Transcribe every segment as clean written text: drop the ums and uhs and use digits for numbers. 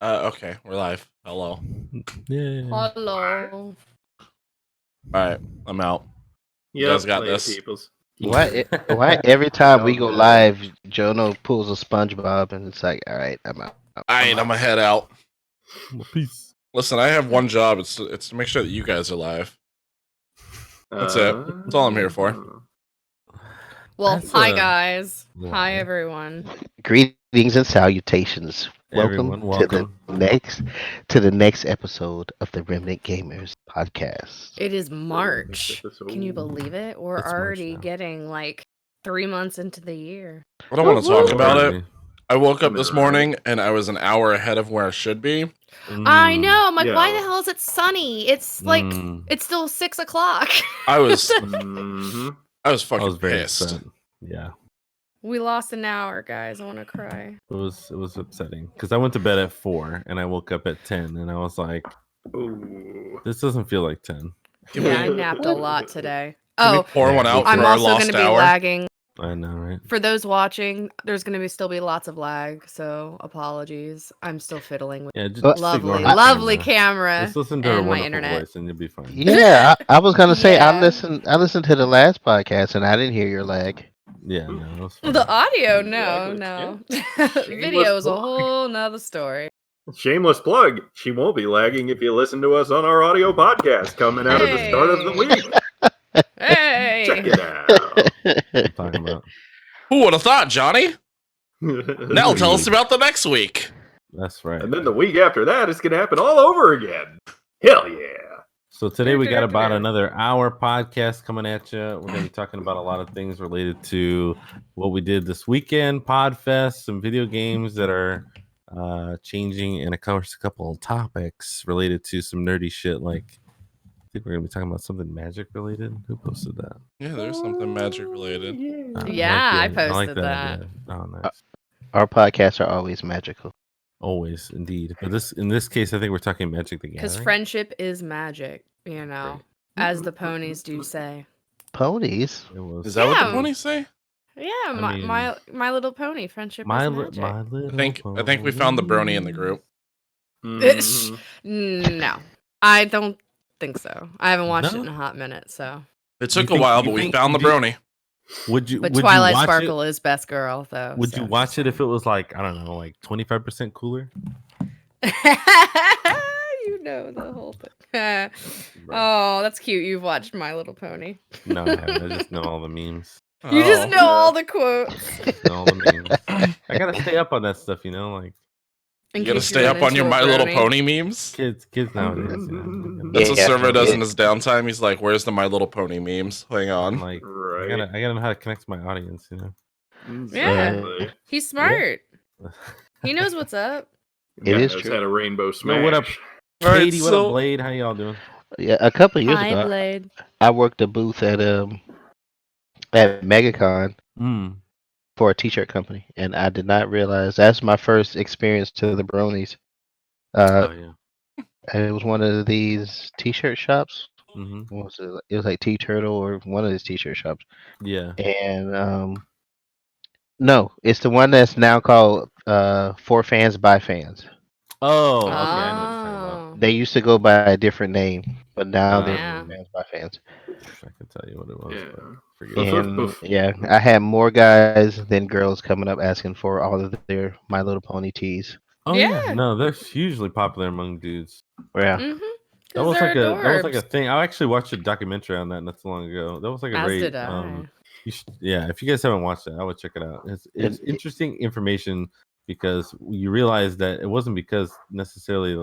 Okay, we're live. Hello. Yeah. Hello. Alright, I'm out. You Yep, guys got later, this. peoples. Why every time we go Okay. live, Jono pulls a SpongeBob and it's like, all right, I'm out. Alright, I'm gonna head out. Well, peace. Listen, I have one job. It's to make sure that you guys are live. That's it. That's all I'm here for. Well, That's hi a guys. lie. Hi everyone. Greetings and salutations. Everyone, welcome. to the next episode of the Remnant Gamers podcast. It is March. Can you believe it? We're It's March already now. getting like 3 months into the year. I don't want to talk about it. Crazy. I woke up I'm this right. morning and I was an hour ahead of where I should be. I know. I'm like, why Yeah. the hell is it sunny? It's like it's still 6 o'clock. I was Mhm. I was I fucking was very pissed. upset. Yeah, We lost an hour, guys. I want to cry. it was upsetting because I went to bed at 4 and I woke up at 10 and I was like, Ooh. this doesn't feel like 10. Yeah, I napped a lot today. Can we Oh, pour one out I'm for our also going lost to be hour? lagging. I know, right? For those watching, there's going to still be lots of lag, so apologies. I'm still fiddling with Yeah, just lovely, ignore the lovely camera. camera Just listen to her and my wonderful internet. voice and you'll be fine. Yeah, I was gonna say Yeah. I listened to the last podcast and I didn't hear your lag. Yeah, no, it was fine. The audio, no, Exactly, no. Video is a whole nother story. Shameless plug. She won't be lagging if you listen to us on our audio podcast coming out at the start of the week. Hey! Check it out. I'm talking about. Who would have thought, Johnny? Now tell us about the next week. That's right. And then the week after that, it's going to happen all over again. Hell yeah. So today we got about another hour podcast coming at you. We're going to be talking about a lot of things related to what we did this weekend, Podfest, some video games that are changing, and of course a couple of topics related to some nerdy shit. Like, I think we're going to be talking about something magic related. Who posted that? Yeah, there's something magic related. Yeah, I like posted that. idea. Oh, nice. Our podcasts are always magical. Always, indeed. But in this case, I think we're talking Magic the Gathering. Because friendship is magic, you know, as the ponies do say. Ponies? It was. Is that what Yeah. the ponies say? Yeah, I mean, my Little Pony, friendship my is li- magic. my little I think we found the brony in the group. Mhm. No, I don't think so. I haven't watched No? it in a hot minute, so. It took a think- while, you but we think- found the do you- brony. Would you? But would Twilight you watch Sparkle It? is best girl, though. Would you watch it if it was like, I don't know, like 25% cooler? You know the whole thing. Oh, that's cute. You've watched My Little Pony. No, I haven't. I just know all the memes. You just Oh. know all the quotes. Just know all the memes. I gotta stay up on that stuff, you know, like In You gotta case stay you up run on your into a My Little brony. Pony memes. kids nowadays. You know, That's what Yeah. Servo does in his downtime. He's like, "Where's the My Little Pony memes? Hang I'm on." like, I Right. gotta know how to connect to my audience, you know. Yeah. Exactly. He's smart. He knows what's up. It is It's true. had a rainbow smash. No, what up? All right, Katie, what so- up, Blade? How y'all doing? Yeah, a couple of years Hi, ago, Blade. I worked a booth at MegaCon for a t-shirt company, and I did not realize that's my first experience to the bronies. Oh yeah. And it was one of these t-shirt shops. Mm-hmm. What was it? It was like T-Turtle or one of these t-shirt shops. Yeah. And no, it's the one that's now called For Fans by Fans. Oh, okay. I know what you're talking about. Oh. They used to go by a different name, but now they're Yeah. For Fans by Fans. I can tell you what it was. Yeah. But forget Well, it. so- And yeah, I had more guys than girls coming up asking for all of their My Little Pony tees. Oh yeah. Yeah. No, they're hugely popular among dudes. Yeah. Mm-hmm. That was like a thing. I actually watched a documentary on that not too long ago. That was like a As great. did I. You should, yeah, if you guys haven't watched it, I would check it out. It's interesting information because you realize that it wasn't because necessarily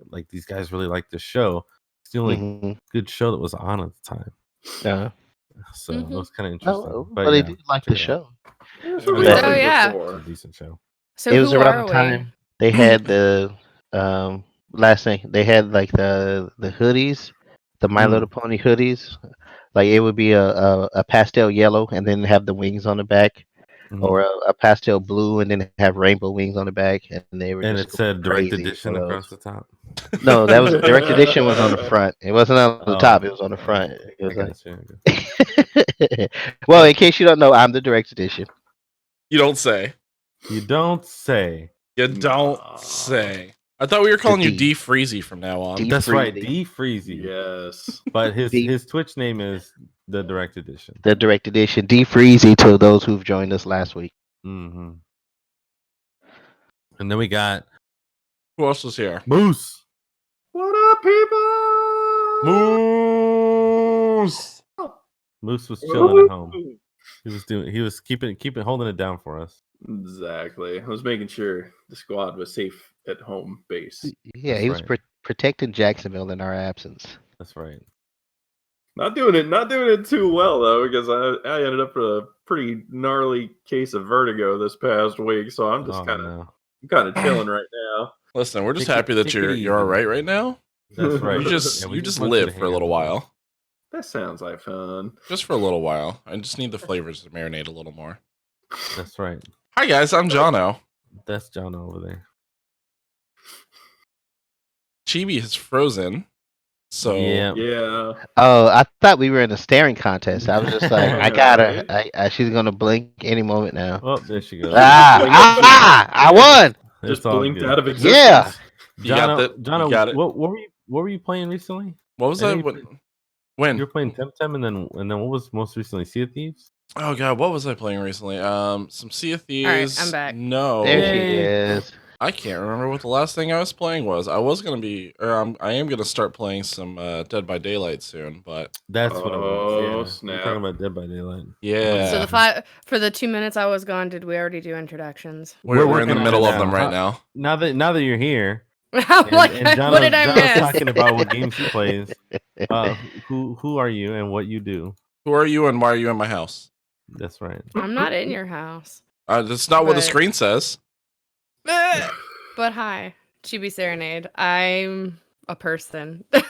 like these guys really liked the show. It's the only Mhm. good show that was on at the time. Yeah. So Mhm. it was kind of interesting. Oh, but but they yeah, did like check the it out. show. That's Oh, what we yeah. did Oh, yeah. It's before. a decent show. So It was who around are the we? time they had the last thing. They had like the hoodies, the My Mm. Little Pony hoodies. Like it would be a pastel yellow and then have the wings on the back, Mhm. or a pastel blue and then have rainbow wings on the back, and they were And just it said direct crazy edition for across those. the top. No, that was direct edition was on the front. It wasn't on the Oh, top. okay. It was on the front. It I was like, gotcha. well, in case you don't know, I'm the direct edition. You don't say. You don't say. You don't say. I thought we were calling you D Freezy from now on. That's right, Freezy. D Freezy. Yes. But D- his Twitch name is the Direct Edition. The direct edition. D Freezy to those who've joined us last week. Mm-hmm. And then we got Who else was here? Moose. What up, people? Moose. Moose was chilling at home. He was keeping holding it down for us. Exactly. I was making sure the squad was safe at home base. Yeah, That's he was right. protecting Jacksonville in our absence. That's right. Not doing it too well though, because I ended up with a pretty gnarly case of vertigo this past week. So I'm just kind of chilling right now. Listen, we're just Take it- happy that take it you're easy. all right now. That's right. You just Yeah, we want you live to for a hang little out with us. while. That sounds like fun. Just for a little while. I just need the flavors to marinate a little more. That's right. Hi guys, I'm Jono. That's John over there. Chibi is frozen. So Yeah. Yeah. Oh, I thought we were in a staring contest. I was just like, I got her. Right. She's gonna blink any moment now. Oh, there she goes. I won. It's Just all blinked good. out of existence. Yeah. you got that. Jono, You got it. what were you playing recently? What was I know that? you When? You were playing Temtem, and then what was most recently? Sea of Thieves. Oh god, what was I playing recently? Some Sea of Thieves. I'm back. No, There she Yay. is. I can't remember what the last thing I was playing was. I was gonna be, I am gonna start playing some Dead by Daylight soon, but That's what it was. Oh, Yeah. We're snap. talking about Dead by Daylight. yeah, So for the 2 minutes I was gone, did we already do introductions? we're in working the on middle it of them now. right now. Now that you're here, I'm like, what did I Jono's miss? talking about what games he plays. Who are you and what you do? Who are you and why are you in my house? That's right. I'm not in your house. That's not what the But- screen says. But hi, Chibi Serenade. I'm a person. the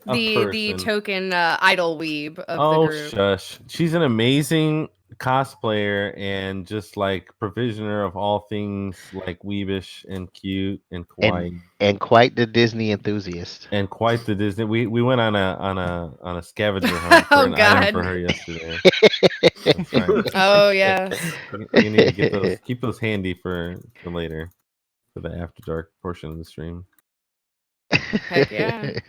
person. token idol weeb of the Oh group. shush! She's an amazing cosplayer and just like provisioner of all things like weebish and cute and kawaii And quite the Disney enthusiast. and quite the Disney. We went on a scavenger hunt for Oh, an item God. for her yesterday. That's right. Oh yes. You need to get keep those handy for later, for the after dark portion of the stream. Heck yeah.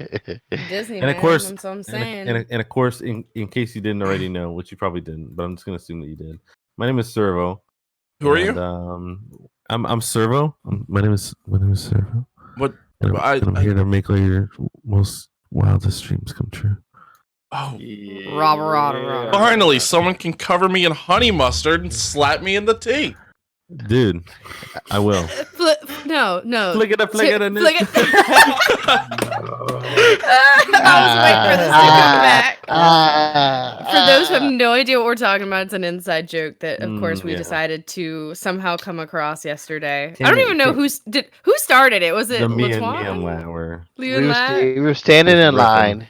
Disney, And of man, course, that's what I'm and, saying. and of course, in case you didn't already know, which you probably didn't, but I'm just gonna assume that you did. My name is Servo. Who are and, you? I'm Servo. My name is Servo. What? And I'm here to make all your most wildest dreams come true. Oh, Rah. finally, someone can cover me in honey mustard and slap me in the teeth. Dude, I will. No. Flick it up, flick it up. Flick it. I was waiting for this to come back. For those who have no idea what we're talking about, it's an inside joke that, of course, we yeah. decided to somehow come across yesterday. Came I don't in- even know who started it. Was it The me and Latuan? Lat were. Leo and Lat? We were standing in Riffing. line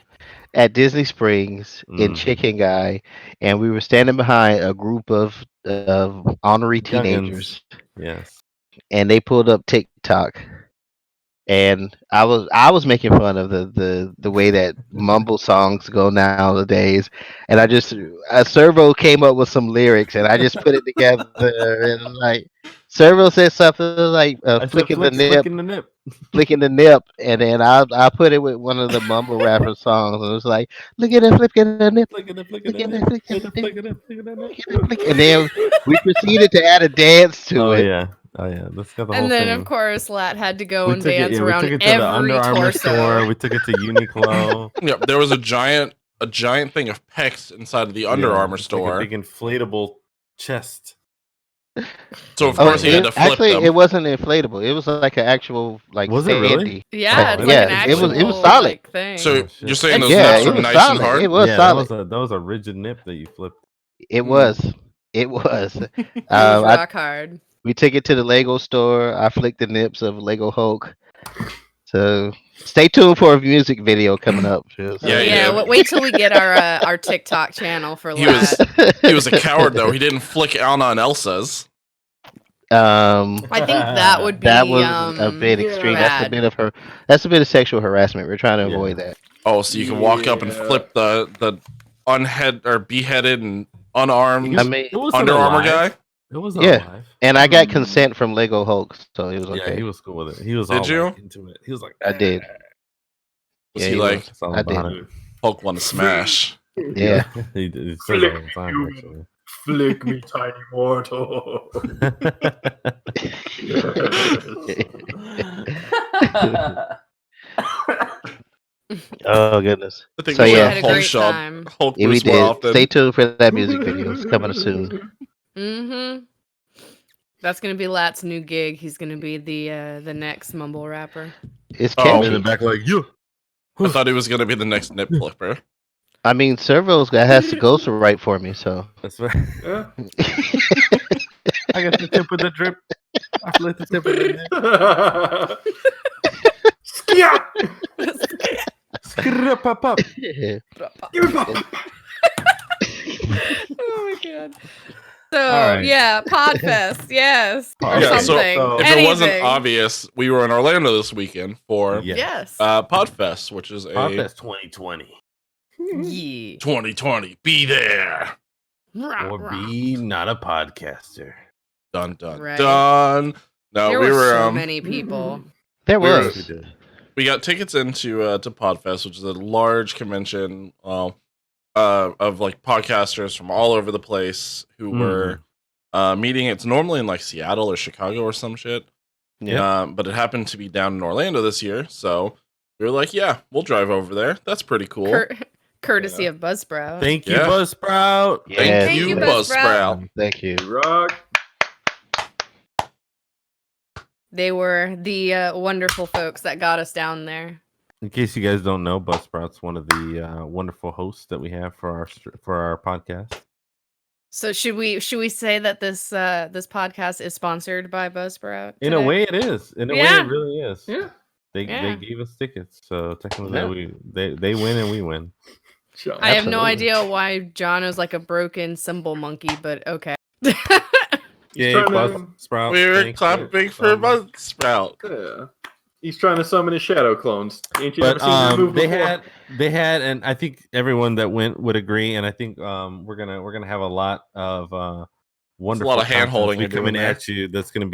at Disney Springs in Mm. Chicken Guy, and we were standing behind a group of honorary teenagers, Yes. and they pulled up TikTok, and I was making fun of the way that mumble songs go nowadays, and a Servo came up with some lyrics, and I just put it together, and like Servo said something like I said flicking the nip. flicking the nip. Flicking the nip, and then I put it with one of the mumble rapper songs, and it was like, look at that flicking the nip, Flicking the flicking the nip. nip, flicking the nip, Flicking the nip. and then we proceeded to add a dance to Oh it. yeah. That's got the whole And then, thing. of course, Lat had to go We and took dance it around to the every Under Armour torso. store. We took it to Uniqlo. Yep, there was a giant thing of pecs inside of the Under Armour It's like store. a big inflatable chest. So of course he had to flip Actually, them. it wasn't inflatable. It was like an actual like Was it really? standee. Yeah, it's like Yeah, an it actual was solid. like, thing. So Oh, shit. you're saying those Yeah, nips it are was nice solid. and hard? It was Yeah, solid. that was a rigid nip that you flipped. It was. It was. It was I- rock hard. we took it to the Lego store. I flicked the nips of Lego Hulk. So stay tuned for a music video coming up. Yeah, yeah. Wait till we get our TikTok channel for He was- Lat. He was a coward though. He didn't flick Anna and Elsa's. I think that would be That was a bit extreme. bad. That's a bit of sexual harassment. We're trying to Yeah. avoid that. Oh, so you can walk up and Yeah. flip the unhead or beheaded and unarmed I mean, It wasn't Under Armour alive. guy? It was Yeah. live. And I got consent from Lego Hulk, so he was okay. Yeah, he was cool with it. He was Did all you? like, into it. He was like, I did. Was Yeah, he like, That's all I about did. it. Hulk want to smash? Yeah. He says it all the time, actually. Flick me, tiny mortal. Oh goodness. I think So we should yeah, have had a Hulk great shot time. Hulk yeah, we Bruce more did. often. Stay tuned for that music video. It's coming soon. Mm-hmm. That's gonna be Lat's new gig. He's gonna be the next mumble rapper. It's Oh, catchy. in the back, like, you. I thought he was gonna be the next nip flipper. I mean, Servo's guy has to go write for me, so. That's right. Yeah. I got the tip of the drip. I flipped the tip of the nip. Skia! Pop. Oh my god. So All right. yeah, Podfest, yes, or Yeah, so something. if it wasn't Anything. obvious, we were in Orlando this weekend for Yes. Podfest, which is a Podfest 2020. Yeah. 2020. Be there. Or be not a podcaster. Dun dun Right. dun. No, There we were were so many people. There We were- was. we got tickets into to Podfest, which is a large convention of like podcasters from all over the place who were meeting. It's normally in like Seattle or Chicago or some shit. Yeah. But it happened to be down in Orlando this year, so we were like, yeah, we'll drive over there. That's pretty cool. Courtesy of Buzzsprout. Thank you, Yeah. Buzzsprout. Yes. Thank you, Buzzsprout. Buzzsprout. Thank you. Rock. They were the wonderful folks that got us down there. In case you guys don't know, Buzzsprout's one of the wonderful hosts that we have for our podcast. So should we say that this podcast is sponsored by Buzzsprout? In a today? way, it is. In a way, Yeah. it really is. Yeah. They gave us tickets, so technically they win and we win. I have no Absolutely. idea why John is like a broken cymbal monkey, but okay. Yeah, trying to- Buzzsprout. We were thank you. clapping for Buzzsprout. Yeah. He's trying to summon his shadow clones. Ain't you But ever seen this move they before? had, and I think everyone that went would agree. And I think we're gonna have a lot of wonderful of hand-holding you're coming doing there. at you. That's gonna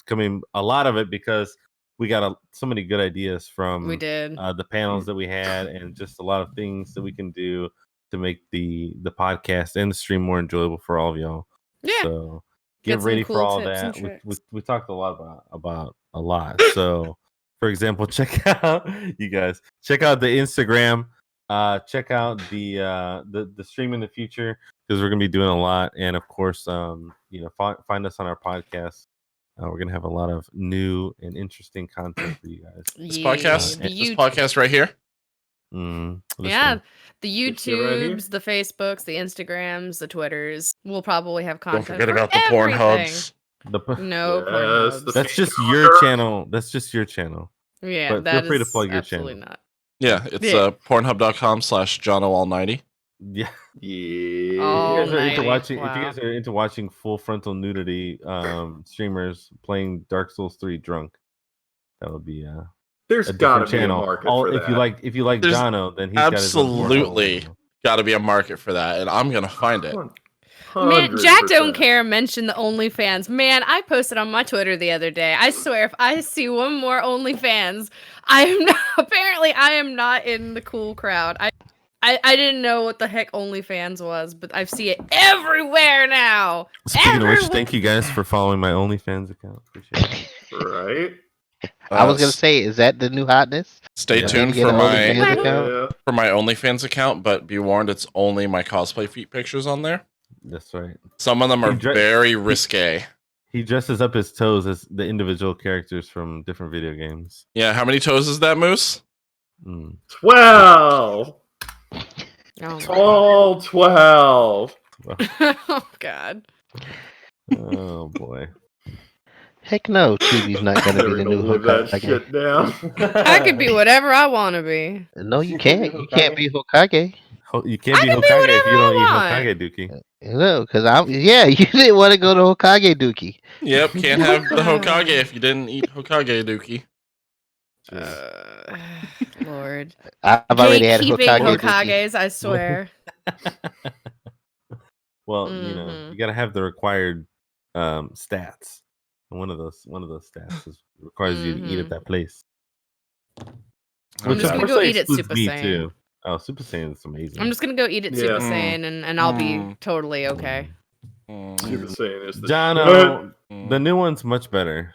coming a lot of it because we got so many good ideas from We did. the panels that we had, and just a lot of things that we can do to make the podcast and the stream more enjoyable for all of y'all. Yeah. So Get get some ready cool for all tips and that. We tricks. talked a lot about a lot. So, for example, check out you guys check out the Instagram. Check out the stream in the future because we're gonna be doing a lot, and of course, find us on our podcast. We're gonna have a lot of new and interesting content for you guys. This podcast, the this podcast right here. This Yeah, one. the This shit right here? YouTubes, the Facebooks, the Instagrams, the Twitters. We'll probably have Don't content. forget for about the everything. Pornhubs. No Yes, Pornhubs. the- That's just Facebook your or- channel. That's just your channel. Yeah, but that feel free to is plug your absolutely channel. not. Yeah, it's Yeah. pornhub.com/JohnOall90. Yeah. Yeah. Oh, If you guys are into Almighty, watching, if you wow. guys are into watching full frontal nudity, streamers playing Dark Souls 3 drunk, that would be There's a got to different be a channel. market All, for if that. you like There's Jono, then he's got his own absolutely channel. got to be a market for that, and I'm gonna find it. Man, Jack don't 100%. care mentioned the OnlyFans. Man, I posted on my Twitter the other day. I swear, if I see one more OnlyFans, I am not, apparently I am not in the cool crowd. I didn't know what the heck OnlyFans was, but I see it everywhere now. Speaking of which, Everywhere. thank you guys for following my OnlyFans account. Appreciate it. Right? I was gonna say, is that the new hotness? Stay Yeah. tuned Get for an my OnlyFans account? Yeah. OnlyFans account, but be warned, it's only my cosplay feet pictures on there. That's right. Some of them are He dre- very risque. He dresses up his toes as the individual characters from different video games. Yeah, how many toes is that, Moose? 12. Oh, All 12. oh God. Oh boy. Heck no, TV's not gonna be Never the gonna new live that Hokage. shit down. I could be whatever I want to be. No, you can't. You can't be Hokage. You can't be I can be Hokage if whatever you don't I eat want. Hokage Dookie. No, because you didn't want to go to Hokage Dookie. Yep, can't have the Hokage if you didn't eat Hokage Dookie. Lord. I've already had Gatekeeping Hokage Dookie. Hokages, I swear. Well, you Mhm. gotta have the required stats. And one of those stats requires you to eat at that place. I'm just gonna go eat at Super Saiyan. Too. Oh, Super Saiyan is amazing. I'm just gonna go eat at Super Saiyan, and I'll be totally okay. Super Saiyan is the John, the new one's much better.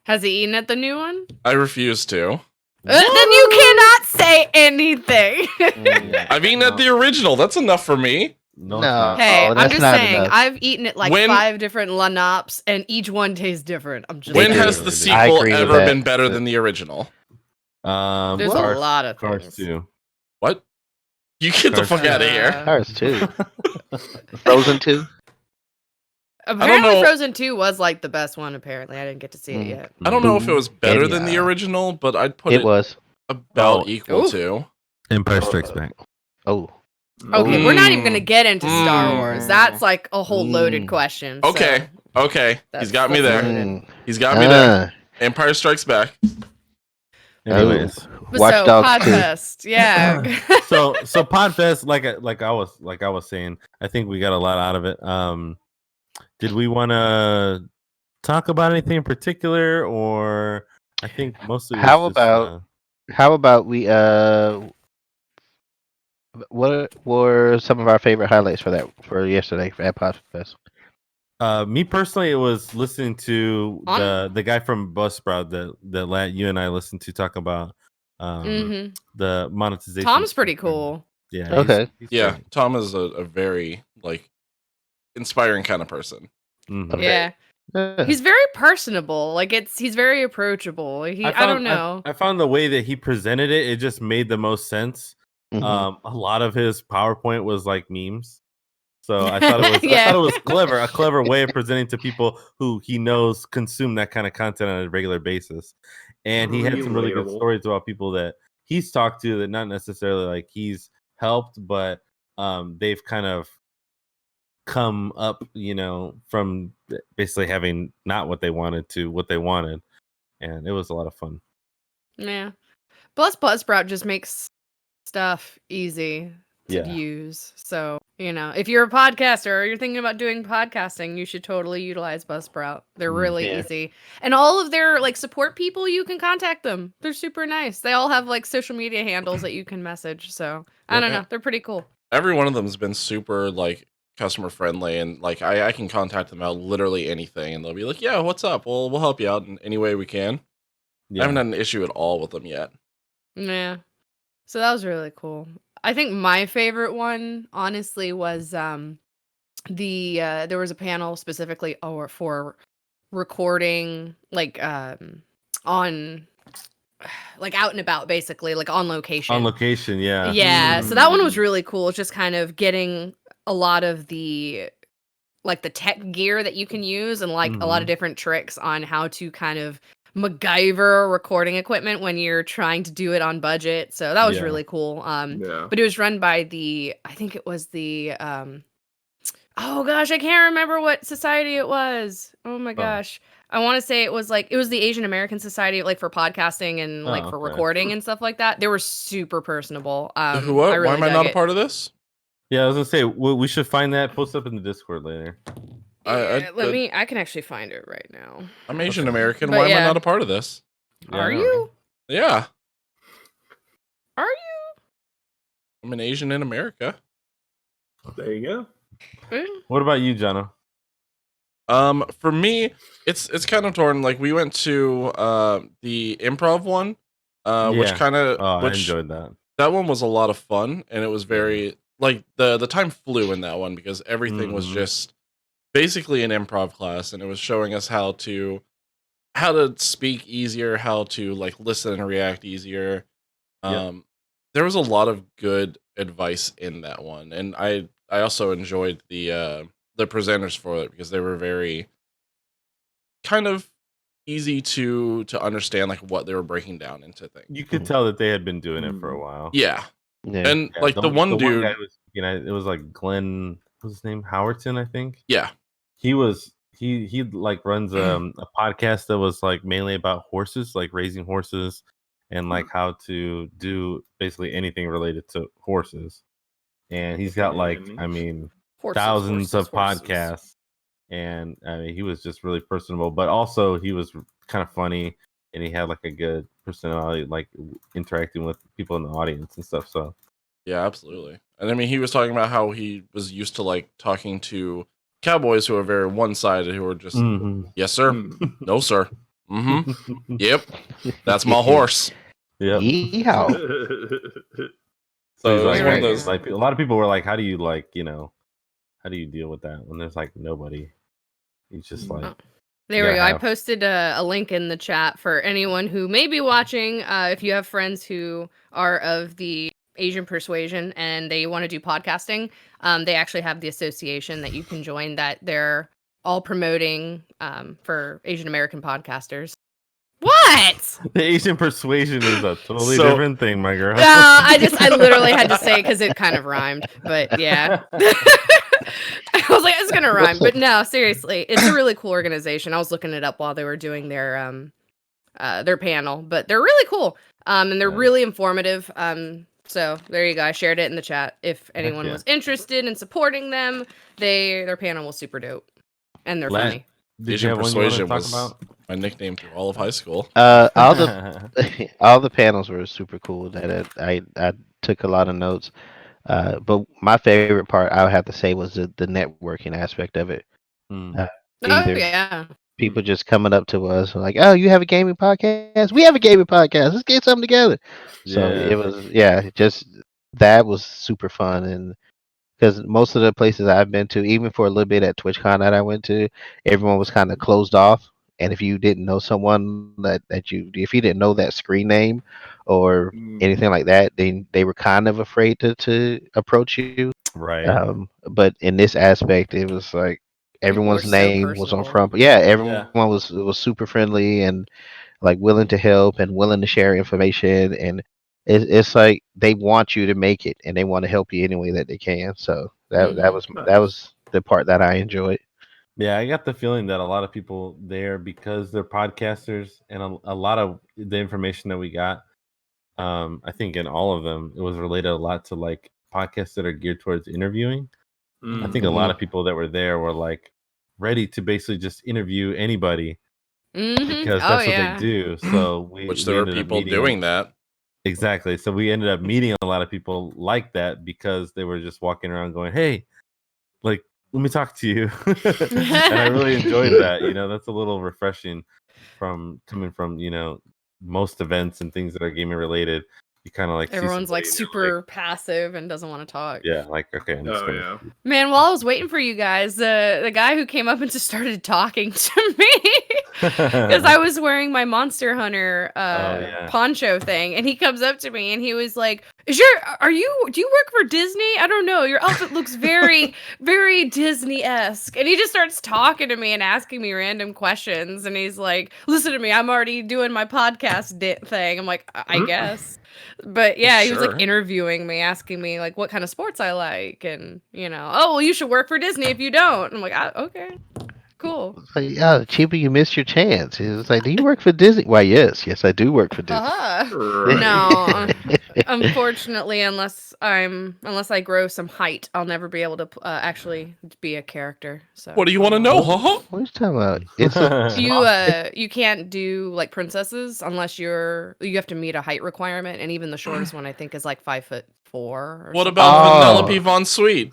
Has he eaten at the new one? I refuse to. Then you cannot say anything. I've eaten at the original. That's enough for me. No. Hey, I'm just saying, I've eaten at like 5 different Lanops, and each one tastes different. I'm just. When has the sequel ever been better than the original? There's a lot of things. Cars 2. What? You get the fuck out of here. Cars 2. Frozen 2. Apparently, Frozen 2 was like the best one. Apparently, I didn't get to see it yet. I don't know if it was better than the original, but I'd put it was about equal to Empire Strikes Back. Oh. Okay, we're not even gonna get into Star Wars. That's like a whole loaded question. Okay, so he's got me there. He's got me there. Empire Strikes Back. Anyways, Watch Dogs Podfest, yeah. so Podfest, like I was saying, I think we got a lot out of it. Did we want to talk about anything in particular, or I think mostly? How about we what were some of our favorite highlights for yesterday at Podfest? Me personally, it was listening to the guy from Buzzsprout that you and I listened to talk about the monetization. Tom's pretty cool. Yeah. Okay. Yeah, Tom is a very inspiring kind of person. Mm-hmm. Yeah. He's very personable. He's very approachable. I don't know. I found the way that he presented it, it just made the most sense. Mm-hmm. A lot of his PowerPoint was like memes. So I thought it was I thought it was clever, a clever way of presenting to people who he knows consume that kind of content on a regular basis. And he had some really good stories about people that he's talked to that not necessarily he's helped, but they've kind of come up, from basically having not what they wanted to what they wanted. And it was a lot of fun. Yeah. Plus Buzzsprout just makes stuff easy to use. So, if you're a podcaster or you're thinking about doing podcasting, you should totally utilize Buzzsprout. They're really easy. And all of their support people, you can contact them. They're super nice. They all have social media handles that you can message. So, I don't know. They're pretty cool. Every one of them has been super customer friendly, and I can contact them about literally anything, and they'll be like, "Yeah, what's up? We'll help you out in any way we can." I haven't had an issue at all with them yet. Yeah. So that was really cool. I think my favorite one, honestly, was there was a panel specifically for recording on out and about, basically, on location. On location, yeah. Yeah. So that one was really cool. It's just kind of getting a lot of the the tech gear that you can use, and a lot of different tricks on how to kind of MacGyver recording equipment when you're trying to do it on budget. So that was really cool. But it was run by I think it was the oh gosh, I can't remember what society it was. Oh my gosh. I want to say it was the Asian American Society for podcasting and for recording and stuff like that. They were super personable. Who? What? Why am I not a part of this? Yeah, I was gonna say we should find that, post up in the Discord later. I can actually find it right now. I'm Asian American. Why am I not a part of this? Are you? Yeah. Are you? I'm an Asian in America. There you go. What about you, Jono? For me, it's kind of torn. We went to the improv one, which kind of I enjoyed that. That one was a lot of fun, and it was very the time flew in that one because everything was just basically an improv class, and it was showing us how to speak easier, how to listen and react easier. There was a lot of good advice in that one, and I also enjoyed the presenters for it because they were very kind of easy to understand what they were breaking down into things. You could tell that they had been doing it for a while. Yeah. And the one dude guy was, it was Glenn, what's his name? Howerton, I think. Yeah. He runs a podcast that was mainly about horses, raising horses, and how to do basically anything related to horses. And he's got thousands of podcasts, and I mean, he was just really personable, but also he was kind of funny, and he had like a good personality, like interacting with people in the audience and stuff. So yeah, absolutely. And I mean, he was talking about how he was used to like talking to cowboys who are very one-sided, who are just, yes sir, no sir, yep, that's my horse. Yep. Yeehaw. So he's like, one of those. like a lot of people were like, how do you like, how do you deal with that when there's like nobody? He's just like, there we go. I posted a link in the chat for anyone who may be watching. If you have friends who are of the Asian persuasion and they want to do podcasting, they actually have the association that you can join that they're all promoting for Asian American podcasters. What? The Asian persuasion is a totally different thing, my girl. No, I literally had to say it because it kind of rhymed, but yeah. I was like, it's gonna rhyme, but no, seriously, it's a really cool organization. I was looking it up while they were doing their panel, but they're really cool, and they're really informative. So there you go. I shared it in the chat. If anyone was interested in supporting them, their panel was super dope, and they're funny. Asian persuasion was my nickname through all of high school. All the panels were super cool. That I took a lot of notes. But my favorite part, I would have to say, was the networking aspect of it. People just coming up to us like, "Oh, you have a gaming podcast? We have a gaming podcast. Let's get something together." So it was, just that was super fun. And because most of the places I've been to, even for a little bit at TwitchCon that I went to, everyone was kind of closed off. And if you didn't know someone if you didn't know that screen name or anything like that, then they were kind of afraid to approach you. Right. But in this aspect, it was like everyone's name was on front. Yeah, everyone was super friendly and like willing to help and willing to share information. And it's like they want you to make it and they want to help you any way that they can. So that was the part that I enjoyed. Yeah, I got the feeling that a lot of people there, because they're podcasters, and a lot of the information that we got, I think in all of them, it was related a lot to like podcasts that are geared towards interviewing. I think a lot of people that were there were like ready to basically just interview anybody because that's what they do. So which there were people doing that. Exactly. So we ended up meeting a lot of people like that because they were just walking around going, "Hey, like, let me talk to you." And I really enjoyed that. That's a little refreshing coming from, most events and things that are gaming related. You kind of like everyone's like super passive and doesn't want to talk. Yeah, like, okay. Man, while I was waiting for you guys, the guy who came up and just started talking to me because I was wearing my Monster Hunter poncho thing, and he comes up to me and he was like, do you work for Disney? I don't know. Your outfit looks very, very Disney-esque. And he just starts talking to me and asking me random questions. And he's like, listen to me, I'm already doing my podcast thing. I'm like, I guess. But yeah, he was like interviewing me, asking me like what kind of sports I like. And, oh, well, you should work for Disney if you don't. I'm like, okay. Cool. Like, Chiba, you missed your chance. He was like, "Do you work for Disney?" Why, yes, I do work for Disney. No, unfortunately, unless I grow some height, I'll never be able to actually be a character. So, what do you want to know? What are you talking about? You can't do like princesses unless you have to meet a height requirement, and even the shortest one I think is like 5'4". What about Vanellope Von Sweet?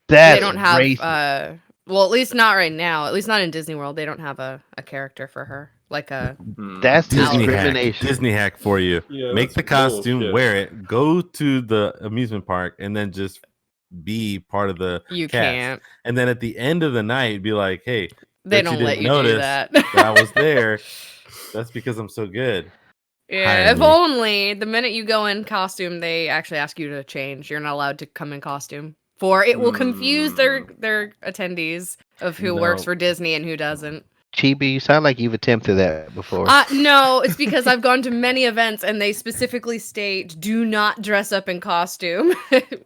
They don't have well, at least not right now. At least not in Disney World. They don't have a character for her. Like a that's discrimination. Disney hack for you. Yeah, make the costume, wear it, go to the amusement park, and then just be part of the cast. Can't. And then at the end of the night, be like, "Hey, they don't let you do that. I was there. That's because I'm so good." Yeah, if only the minute you go in costume, they actually ask you to change. You're not allowed to come in costume. For it will confuse their attendees of who works for Disney and who doesn't. Chibi, you sound like you've attempted that before. No, it's because I've gone to many events and they specifically state, do not dress up in costume.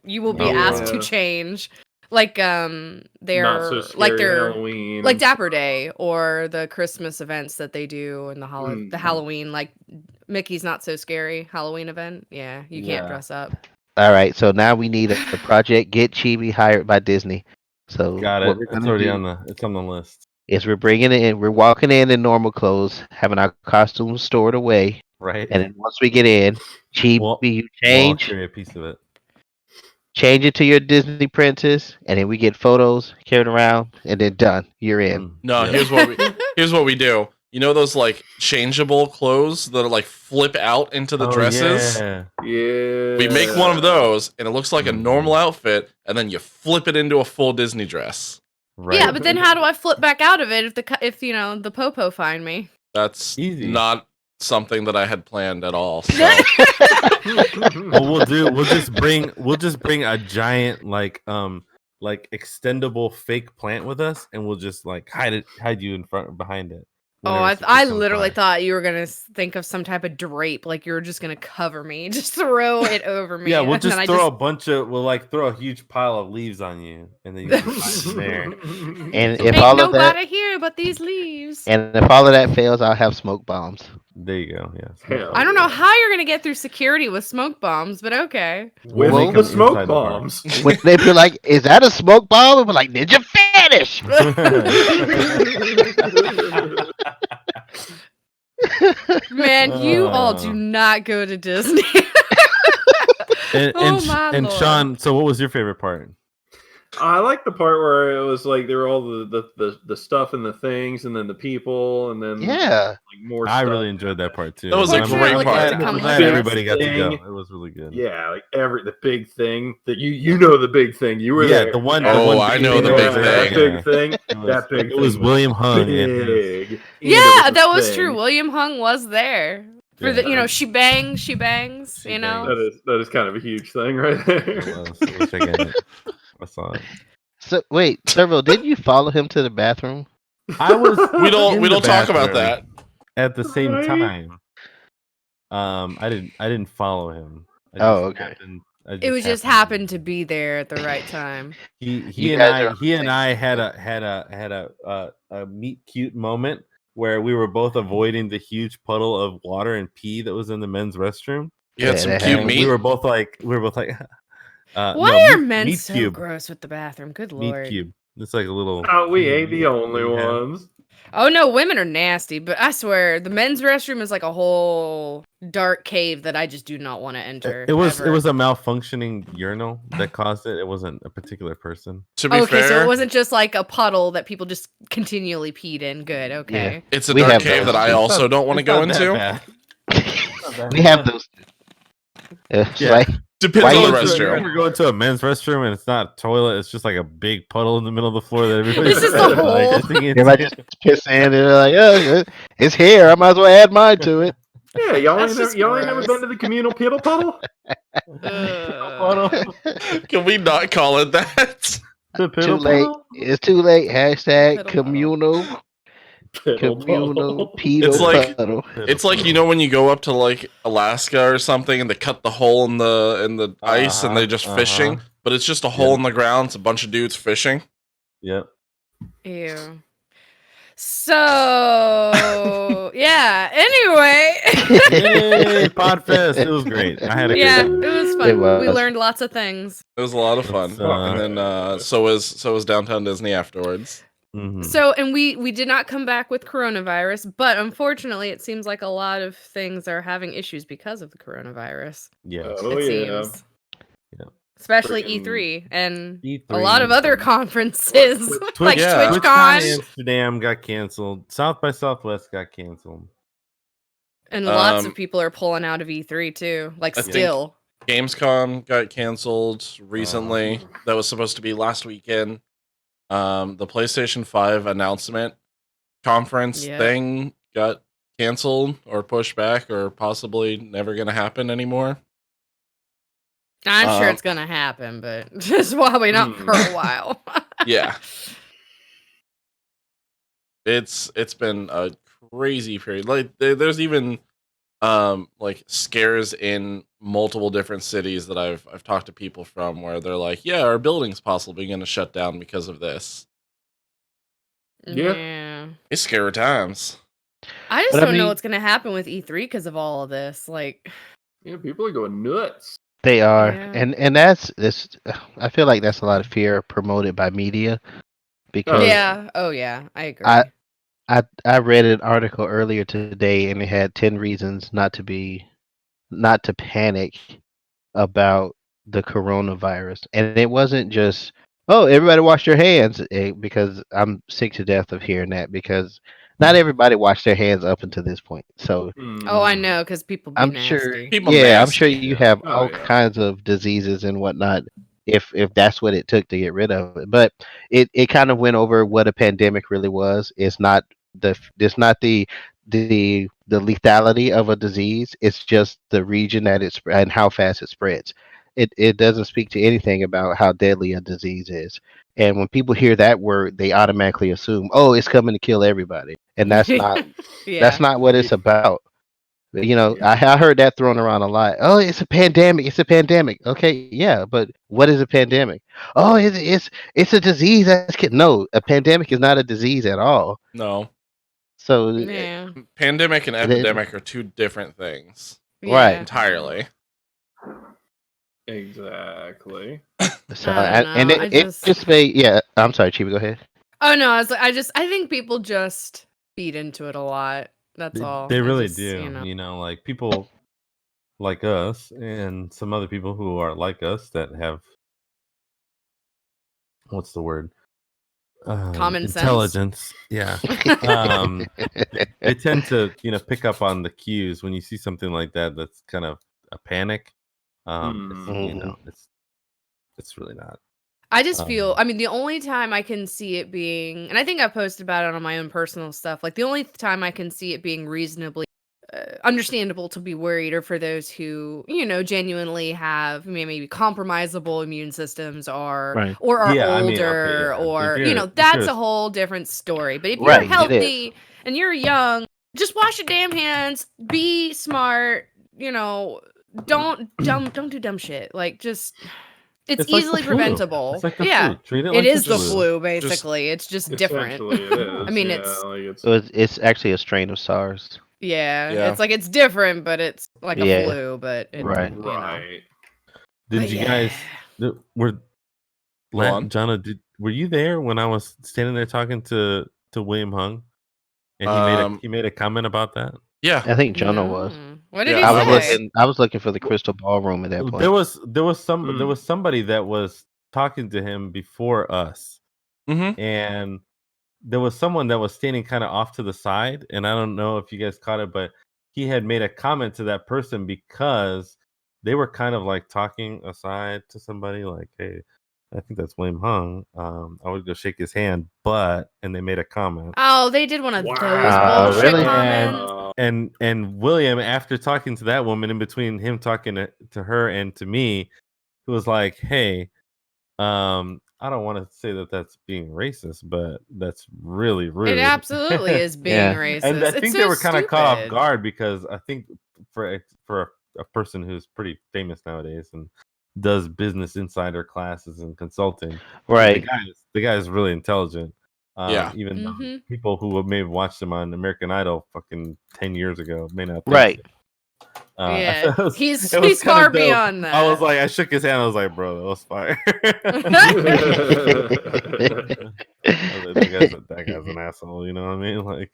You will be asked to change. Like they're Halloween. Like Dapper Day or the Christmas events that they do and the Halloween, like Mickey's Not So Scary Halloween event. Yeah, you can't dress up. All right, so now we need a project. Get Chibi hired by Disney. So Got what it. we're It's gonna already do on the list. is we're bringing it in. We're walking in normal clothes, having our costumes stored away, Right. and then once we get in, Chibi, We'll you all carry a piece of it. change it to your Disney princess, and then we get photos carried around, and then done. You're in. No, Yep. here's what we do. You know those like changeable clothes that are like flip out into the dresses? Yeah. Yeah. We make one of those, and it looks like a normal outfit, and then you flip it into a full Disney dress. Right. Yeah, but then how do I flip back out of it if you know the popo find me? That's Easy. not something that I had planned at all. So What we'll just bring a giant like extendable fake plant with us, and we'll just like hide you in front behind it. Oh, whenever I something comes literally by. thought you were gonna think of some type of drape, like you were just gonna cover me, just throw it over me. Yeah, we'll and just then we'll throw a huge pile of leaves on you, and then you just hide in there. And So if Ain't all of that, nobody here but these leaves. and if all of that fails, I'll have smoke bombs. There you go. Yeah. Hell I don't know yeah. how you're gonna get through security with smoke bombs, but okay. With make the them smoke inside the bar. bombs. When they be like, "Is that a smoke bomb?" I'm like, "Ninja finish." Man, you all do not go to Disney. Oh my and Lord. Sean, so what was your favorite part? I like the part where it was like there were all the stuff and the things, and then the people, and then Yeah. like more. I stuff. really enjoyed that part too. That was a I'm great glad- part. I'm Come glad with us. everybody got to go. Thing. It was really good. Yeah, like the big thing that you know the big thing. You were Yeah, there. the one. Oh, the one I big know thing the that big was there, That thing. big thing. That big It thing was William Hung. and big. And Yeah, it that was thing. true. William Hung was there. For the she bangs, she bangs, She you know. That is kind of a huge thing right there. It was gigantic. I saw it. So wait, Servo, didn't you follow him to the bathroom? I was. we don't in the talk about bathroom that. at the same Right? time. I didn't follow him. Okay. It was just happened to be there at the right time. He You and guys are I had a meet cute moment where we were both avoiding the huge puddle of water and pee that was in the men's restroom. You had Yeah, some that cute happened. meat. We were both like Why are men meat so cube, gross with the bathroom? Good meat lord. cube. It's like a little. Oh, we ain't the that only you have. ones. Oh no, women are nasty, but I swear the men's restroom is like a whole dark cave that I just do not want to enter. It was ever. a malfunctioning urinal that caused it. It wasn't a particular person. To be Okay, fair, so it wasn't just like a puddle that people just continually peed in. Good, okay. it's a We dark have cave those. that I It's also not- don't want to it's go not that into. bad. We have those. It's Yeah. like Depends Why on you the do it? You restroom. ever go into a men's restroom and it's not a toilet, it's just like a big puddle in the middle of the floor that everybody. It's just a hole. I think it's- everybody just piss in, and they're like, "Oh, it's here. I might as well add mine to it." Yeah, y'all That's ain't just never gross. been to the communal piddle puddle? Can we not call it that? The Too piddle late. puddle? It's too late. Hashtag Piddle puddle. communal Puddle. pedo It's like- puddle. It's like when you go up to like Alaska or something and they cut the hole in the ice and they're just fishing, but it's just a hole in the ground. It's a bunch of dudes fishing. Yep. Ew. So yeah. Anyway. Yay, Podfest. It was great. I had a Yeah, good it time. was fun. It was. We learned lots of things. It was a lot of fun. It's, And then so was Downtown Disney afterwards. Mhm. So, and we did not come back with coronavirus, but unfortunately, it seems like a lot of things are having issues because of the coronavirus. Yeah. Oh, It yeah. seems. Yeah. Especially Friggin' E3 and E3 a lot of other conferences Twitch, like yeah. TwitchCon Amsterdam got canceled. South by Southwest got canceled. and lots Um, of people are pulling out of E3 too. Like I think- still. Gamescom got canceled recently. That was supposed to be last weekend. The PlayStation 5 announcement conference Yeah. thing got canceled or pushed back or possibly never going to happen anymore. I'm sure Um, it's gonna happen, but just probably not for a while. Yeah. It's been a crazy period. Like there's even like scares in multiple different cities that I've talked to people from where they're like, yeah, our building's possibly going to shut down because of this. Yeah. It's scary times. I just But I don't know mean- what's gonna happen with E3 because of all of this. Like, Yeah, people are going nuts. They are, Yeah. and that's this. I feel like that's a lot of fear promoted by media because Yeah. Oh yeah, I agree. I read an article earlier today and it had 10 reasons not to panic about the coronavirus, and it wasn't just everybody wash your hands because I'm sick to death of hearing that because not everybody washed their hands up until this point. So Oh, I know, because people be I'm sure, nasty. People I'm sure nasty. you have Oh, all yeah. kinds of diseases and whatnot if that's what it took to get rid of it. But it kind of went over what a pandemic really was. It's not the lethality of a disease. It's just the region that it's and how fast it spreads. It doesn't speak to anything about how deadly a disease is. And when people hear that word, they automatically assume, oh, it's coming to kill everybody, and Yeah. that's not what it's about. You know, I heard that thrown around a lot. Oh, it's a pandemic. It's a pandemic. Okay, yeah, but what is a pandemic? Oh, it's a disease. No, a pandemic is not a disease at all. No. So, Yeah. Pandemic and it is- epidemic are two different things. Right. Yeah. Entirely. Exactly. So, I don't and know, it just made. Yeah, I'm sorry, Chibi. Go ahead. Oh no, I think people just feed into it a lot. That's all. They I really just, do. You know, like people like us and some other people who are like us that have what's the word? Common sense. Intelligence. Yeah. They tend to, pick up on the cues when you see something like that. That's kind of a panic. It's really not. I just feel, I mean, the only time I can see it being, and I think I posted about it on my own personal stuff, like the only time I can see it being reasonably understandable to be worried are for those who, genuinely have maybe compromisable immune systems or Right. or are Yeah, I mean, older, okay, yeah. or, If that's you're- a whole different story. But if you're Right, it is. healthy and you're young, just wash your damn hands, be smart, don't do dumb shit. Like, just it's It's like the easily flu. preventable. It's like the Yeah. flu. Treat it It like is the the flu. flu, basically. It's just different. Essentially, it is. I mean, yeah, it's like So it's actually a strain of SARS. yeah, Yeah. it's like it's different, but it's like a Yeah. flu, but it, Right. right. Did But you yeah. guys were Go on. Jonna, were you there when I was standing there talking to William Hung? And he made a comment about that? Yeah. I think Jonah was. No. What did Yeah, he I was say? looking for the crystal ballroom at that point. There was somebody that was talking to him before us. Mm-hmm. And there was someone that was standing kind of off to the side, and I don't know if you guys caught it, but he had made a comment to that person because they were kind of like talking aside to somebody like, hey, I think that's William Hung. I would go shake his hand, and they made a comment. Oh, they did one of those Wow. bullshit Really? comments. And William, after talking to that woman, in between him talking to her and to me, he was like, hey, I don't want to say that that's being racist, but that's really rude. It absolutely is being Yeah. racist. And I It's think so they were kind of caught off stupid. guard because I think for a person who's pretty famous nowadays and does business insider classes and consulting, Right. the guy is really intelligent. Yeah. Even though Mhm. people who may have watched him on American Idol fucking 10 years ago may not think Right. so. Yeah, it was he's kinda far dope. beyond that. I was like, I shook his hand. I was like, bro, that was fire. I was like, that guy's an asshole. You know what I mean? Like,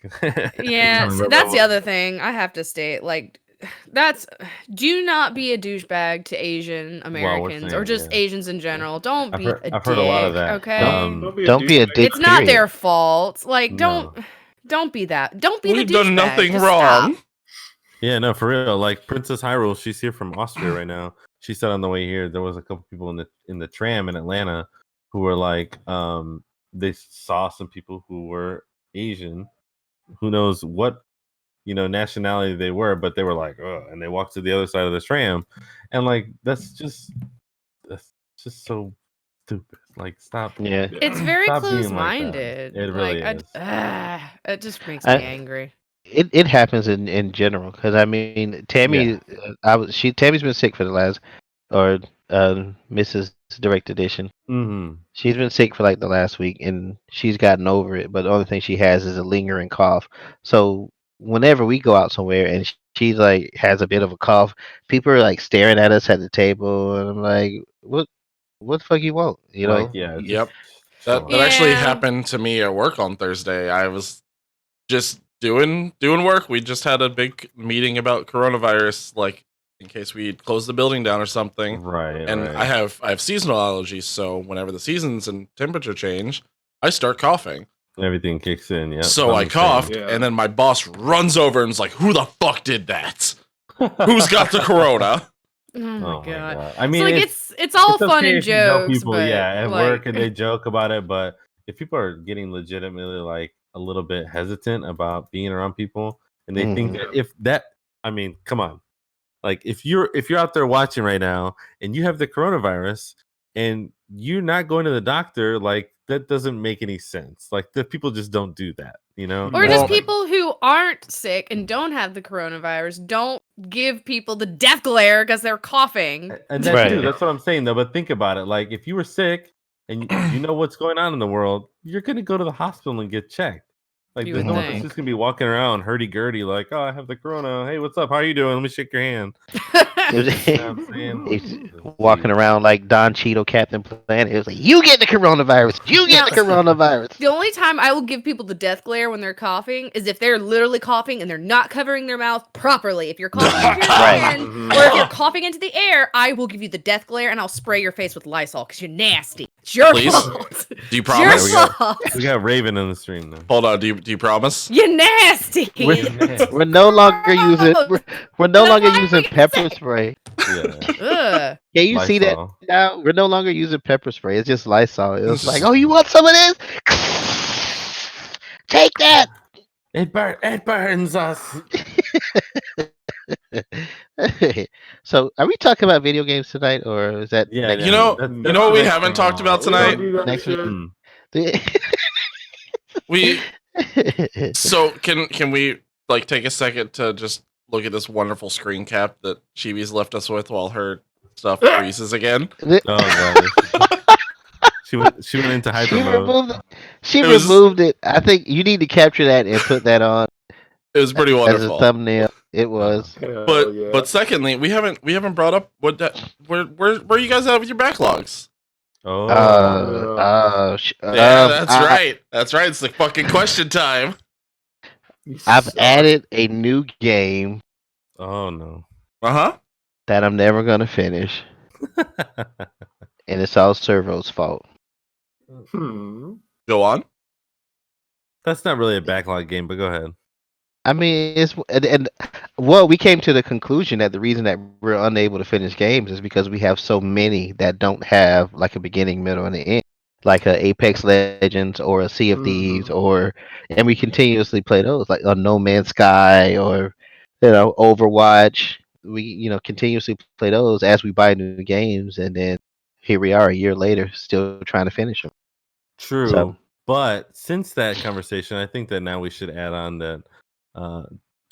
Yeah, remember that's the what- other thing I have to state. Like, do not be a douchebag to Asian Americans or saying, just yeah. Asians in general. Don't I've be heard- a I've heard a lot of dick, that. okay? Don't be a dick. It's not period. their fault. Like, No. don't be that. Don't be We've the done douchebag. nothing Just wrong. stop. Yeah, no, for real. Like Princess Hyrule, she's here from Austria right now. She said on the way here there was a couple people in the tram in Atlanta who were like, they saw some people who were Asian, who knows what nationality they were, but they were like, ugh, and they walked to the other side of the tram, and like that's just so stupid. Like, stop. Yeah. It's very Stop being like that. It really like, is. it just makes me angry. It happens in general because I mean Tammy, Tammy's been sick for the last or Mrs. Direct Edition. Mm-hmm. She's been sick for like the last week and she's gotten over it, but the only thing she has is a lingering cough. So whenever we go out somewhere and she's like has a bit of a cough, people are like staring at us at the table, and I'm like, what the fuck you want? You Like, know? yeah, Yep. just That actually Yeah. happened to me at work on Thursday. I was just doing work. We just had a big meeting about coronavirus, like in case we close the building down or something. right, And right. I have seasonal allergies, so whenever the seasons and temperature change, I start coughing. Everything kicks in. Yeah. So I coughed, Yeah. and then my boss runs over and is like, "Who the fuck did that? Who's got the corona?" Oh my god. I mean, So like it's all fun okay and if you know jokes, people, but at like, work and they joke about it, but if people are getting legitimately like a little bit hesitant about being around people, and they think that I mean, come on, like if you're out there watching right now and you have the coronavirus and you're not going to the doctor, like that doesn't make any sense. Like the people just don't do that, you know. or just people who aren't sick and don't have the coronavirus don't give people the death glare because they're coughing. And that Right. too, that's what I'm saying though. But think about it. Like if you were sick and you know what's going on in the world, you're gonna go to the hospital and get checked. Like You there's would no one that's think. just gonna be walking around hurdy-gurdy like, oh, I have the corona. Hey, what's up? How are you doing? Let me shake your hand. You know what I'm saying? He's walking around like Don Cheadle, Captain Planet. It was like, you get the coronavirus. You get the coronavirus. The only time I will give people the death glare when they're coughing is if they're literally coughing and they're not covering their mouth properly. If you're coughing into your Right. hand or if you're coughing into the air, I will give you the death glare and I'll spray your face with Lysol because you're nasty. It's your Please? fault. Do you It's promise? your fault. We got Raven on the stream now. Hold on. Do you promise? You're nasty. We're no longer using That's pepper spray. Yeah. Ugh. Can you see that Lysol. now? We're no longer using pepper spray. It's just Lysol. It was like, oh, you want some of this? Take that. It burns us. So, are we talking about video games tonight, or is that Yeah, next You know, That's you know what we next haven't thing. talked about We don't tonight. do that Next shit. week? We so can we like take a second to just look at this wonderful screen cap that Chibi's left us with while her stuff freezes again? Oh god. She went into hyper mode. She It was- removed it. I think you need to capture that and put that on It was pretty as a wonderful. thumbnail. It was. Hell But yeah. but secondly, we haven't brought up where you guys at with your backlogs. Oh. Yeah, that's right. That's right. It's the fucking question time. You I've suck. added a new game Oh no. Uh-huh. that I'm never gonna finish, and it's all Servo's fault. Go on. That's not really a backlog game, but go ahead. I mean, and we came to the conclusion that the reason that we're unable to finish games is because we have so many that don't have like a beginning, middle, and an end, like a Apex Legends or a Sea of Thieves, and we continuously play those, like a No Man's Sky or Overwatch. We continuously play those as we buy new games, and then here we are a year later, still trying to finish them. True. So- But since that conversation, I think that now we should add on that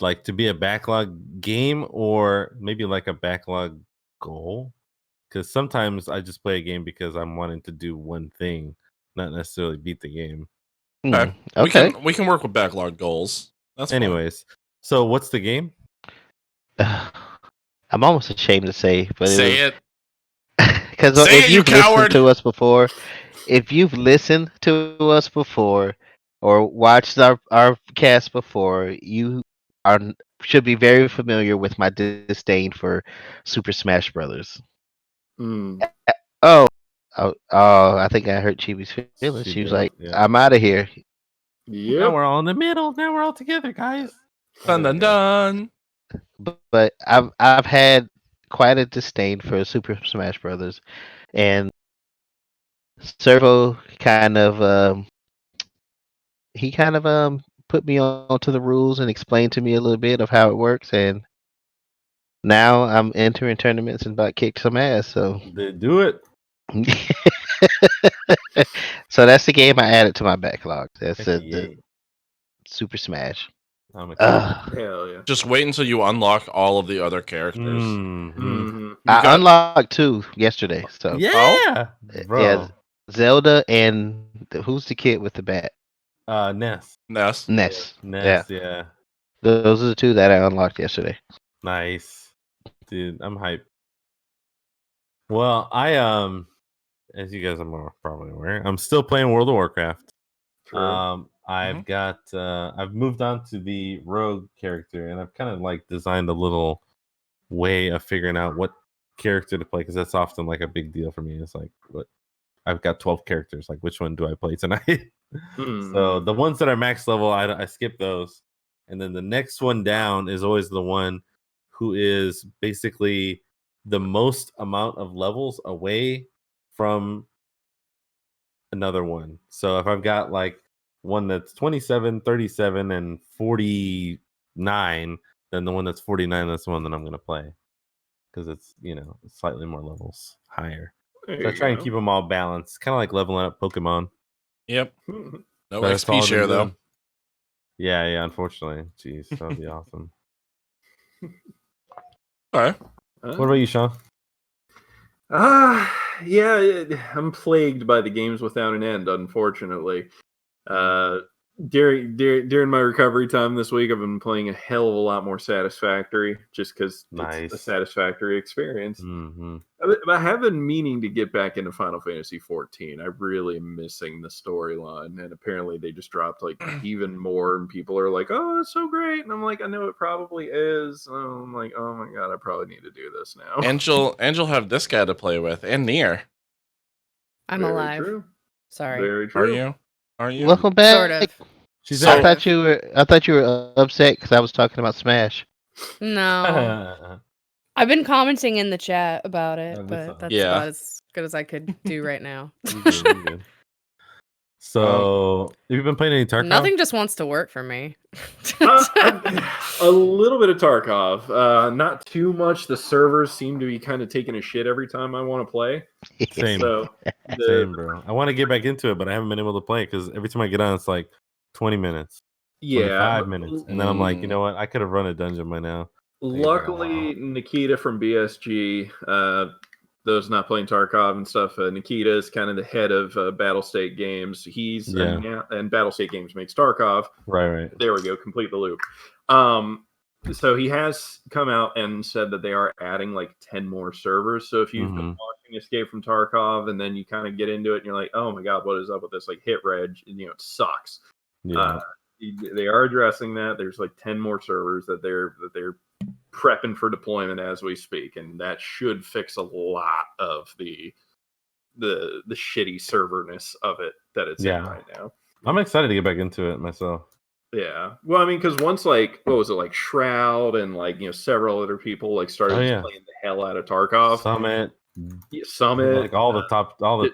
like to be a backlog game or maybe like a backlog goal. Because sometimes I just play a game because I'm wanting to do one thing, not necessarily beat the game. Okay. Okay. We can work with backlog goals. That's fine. Anyways, so what's the game? I'm almost ashamed to say, but Say it. because Say if it, you you've listened coward! to us before, or watched our cast before, you should be very familiar with my disdain for Super Smash Brothers. Oh, I think I hurt Chibi's feelings. She was did, like, yeah. "I'm out of here." Now Yep. we're all in the middle. Now we're all together, guys. Dun dun dun. But I've had quite a disdain for Super Smash Brothers, and Servo kind of put me onto the rules and explained to me a little bit of how it works, and now I'm entering tournaments and about to kick some ass. So They do it. so that's the game I added to my backlog. That's the Yay. Super Smash. I'm excited. Hell yeah. Just wait until you unlock all of the other characters. Mhm. Mhm. I unlocked 2 yesterday. So Yeah, bro. yeah, Zelda and who's the kid with the bat? Ness. Ness. Ness. Ness, yeah. Those are the 2 that I unlocked yesterday. Nice, dude. I'm hyped. Well, as you guys are probably aware, I'm still playing World of Warcraft. True. I've got I've moved on to the rogue character, and I've kind of like designed a little way of figuring out what character to play, because that's often like a big deal for me. It's like, what, I've got 12 characters, like which one do I play tonight? So the ones that are max level, I skip those, and then the next one down is always the one who is basically the most amount of levels away from another one. So if I've got like one that's 27, 37, and 49, then the one that's 49, that's the one that I'm going to play, because it's, slightly more levels higher. So I try and keep them all balanced, kind of like leveling up Pokemon. Yep. No That's all XP I've share been though. doing. Yeah, unfortunately. Jeez, that would be awesome. All right. What about you, Sean? Yeah, I'm plagued by the games without an end, unfortunately. During my recovery time this week, I've been playing a hell of a lot more Satisfactory, just because it's a satisfactory experience. Mm-hmm. I have been meaning to get back into Final Fantasy 14. I really am missing the storyline, and apparently they just dropped like even more, and people are like, "Oh, it's so great," and I'm like, "I know it probably is." I'm like, "Oh my god, I probably need to do this now." And you'll have this guy to play with, and Nier. I'm Very alive. True. Sorry. Very true. Are you? Welcome back. Sort of. I thought you were upset because I was talking about Smash. No. I've been commenting in the chat about it, but that's Yeah. about as good as I could do right now. You good. So, have you been playing any Tarkov? Nothing just wants to work for me. A little bit of Tarkov. Not too much. The servers seem to be kind of taking a shit every time I want to play. Same. So, Same, bro. I want to get back into it, but I haven't been able to play it because every time I get on, it's like 20 minutes, 25 minutes. And then I'm like, you know what? I could have run a dungeon by now. Luckily, Nikita from BSG, those not playing Tarkov and stuff, Nikita is kind of the head of Battlestate Games. He's and Battlestate Games makes Tarkov. Right. There we go. Complete the loop. So he has come out and said that they are adding like 10 more servers. So if you've been watching Escape from Tarkov and then you kind of get into it and you're like, oh my god, what is up with this? Like hit reg, and it sucks. Yeah. They are addressing that. There's like 10 more servers that they're prepping for deployment as we speak, and that should fix a lot of the shitty serverness of it that it's in right now. I'm excited to get back into it myself. Yeah. Well, I mean, because once like what was it, like Shroud and like several other people like started playing the hell out of Tarkov. Summit, like all the top Dr.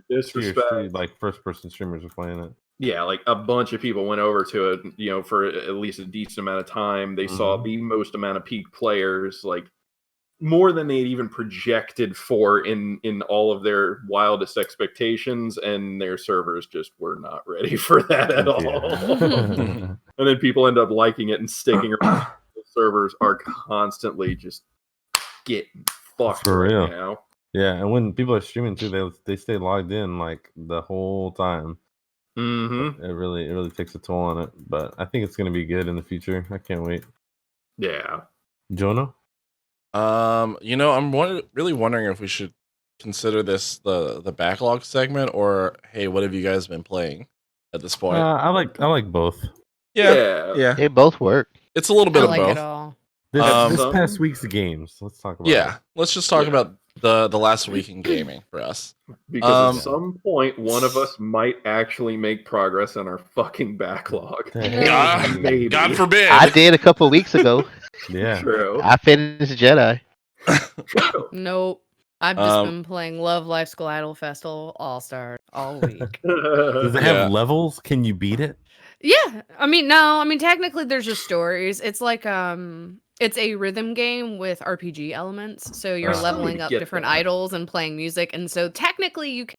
Disrespect, like first person streamers are playing it. Yeah, like a bunch of people went over to it, for at least a decent amount of time. They saw the most amount of peak players, like more than they'd even projected for in all of their wildest expectations, and their servers just were not ready for that at all. And then people end up liking it and sticking around. The servers are constantly just getting fucked for real right now. Yeah, and when people are streaming too, they stay logged in like the whole time. It really takes a toll on it, but I think it's going to be good in the future. I can't wait. Yeah. Jonah? I'm really wondering if we should consider this the backlog segment, or hey, what have you guys been playing at this point? I like both. Yeah. They both work. It's a little bit of like both. It all. This past week's games. Let's talk about it. Let's just talk about the last week in gaming for us. Because at some point, one of us might actually make progress on our fucking backlog. God forbid. I did a couple weeks ago. Yeah. True. I finished Jedi. Nope. I've just been playing Love Life Skull Idol Festival All-Star all week. Does it have levels? Can you beat it? Yeah. No. Technically there's just stories. It's like it's a rhythm game with RPG elements. So you're leveling up different idols and playing music. And so technically you can,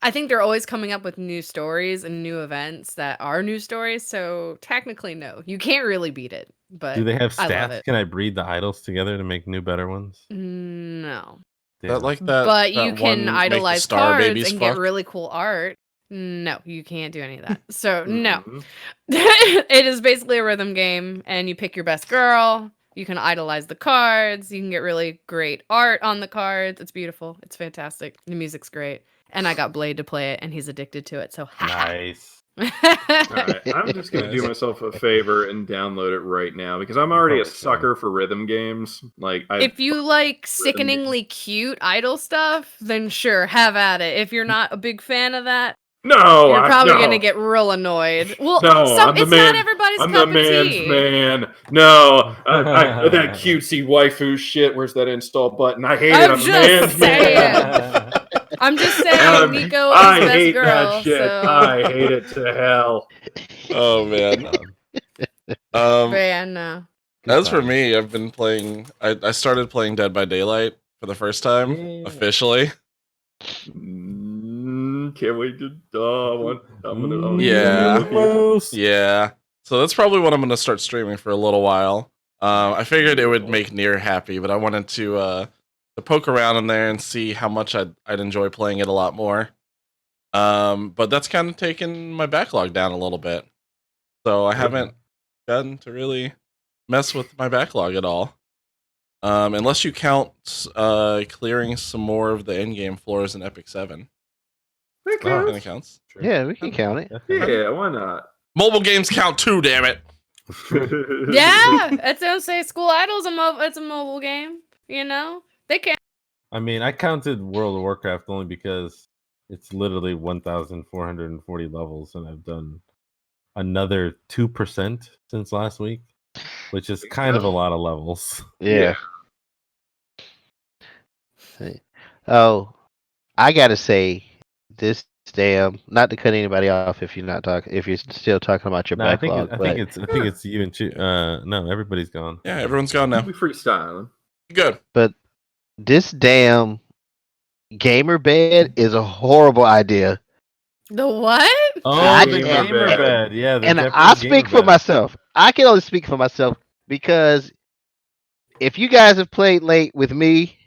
I think they're always coming up with new stories and new events that are new stories. So technically, no, you can't really beat it. But do they have I love stats? it. Can I breed the idols together to make new, better ones? No. But you can idolize cards and get really cool art. No, you can't do any of that. So no. Mhm. It is basically a rhythm game, and you pick your best girl. You can idolize the cards. You can get really great art on the cards. It's beautiful. It's fantastic. The music's great. And I got Blade to play it, and he's addicted to it. So Nice. All right, I'm just gonna do myself a favor and download it right now because I'm already a sucker for rhythm games. Like, if you like sickeningly cute idol stuff, then sure, have at it. If you're not a big fan of that, you're probably gonna get real annoyed. Well, it's not everybody's I'm cup the of man's tea. man. No, that cutesy waifu shit. Where's that install button? I hate it. I'm the man's man. I'm just saying, Nico is I best hate girl. that shit. So. I hate it to hell. Oh man. But yeah, no. As for me, I've been playing. I started playing Dead by Daylight for the first time officially. Can't wait to. Yeah. So that's probably what I'm gonna start streaming for a little while. I figured it would make Nier happy, but I wanted to poke around in there and see how much I'd enjoy playing it a lot more. But that's kind of taken my backlog down a little bit, so I haven't gotten to really mess with my backlog at all. Unless you count clearing some more of the endgame floors in Epic 7. That kind of counts. Yeah, we can count it. Yeah, why not? Mobile games count too, damn it. Yeah, that's what I'm saying. School Idol's it's a mobile game. You know, they can. I mean, I counted World of Warcraft only because it's literally 1,440 levels, and I've done another 2% since last week, which is kind of a lot of levels. Yeah. Oh, I gotta say, this damn, not to cut anybody off if you're still talking about your backlog. I think it's you and no, everybody's gone. Yeah, everyone's gone now. We freestyling. Good. But this damn gamer bed is a horrible idea. The what? Oh, the gamer bed. Yeah, and I speak for myself. I can only speak for myself because if you guys have played late with me,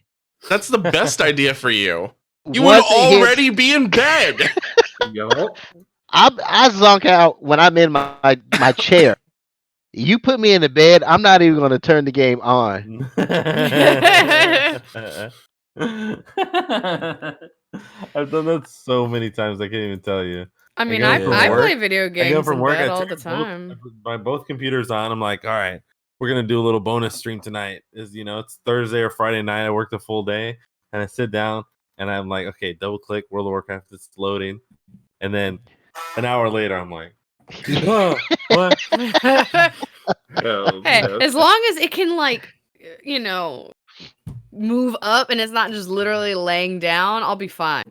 that's the best idea for you. You would already be in bed. I zonk out when I'm in my chair. You put me in the bed, I'm not even going to turn the game on. I've done that so many times I can't even tell you. I mean, I play video games in bed all the time. Both computers on. I'm like, all right, we're gonna do a little bonus stream tonight. It's Thursday or Friday night. I worked a full day, and I sit down and I'm like, okay, double click World of Warcraft. It's loading, and then an hour later, I'm like, oh, what? Hey, as long as it can, move up and it's not just literally laying down, I'll be fine.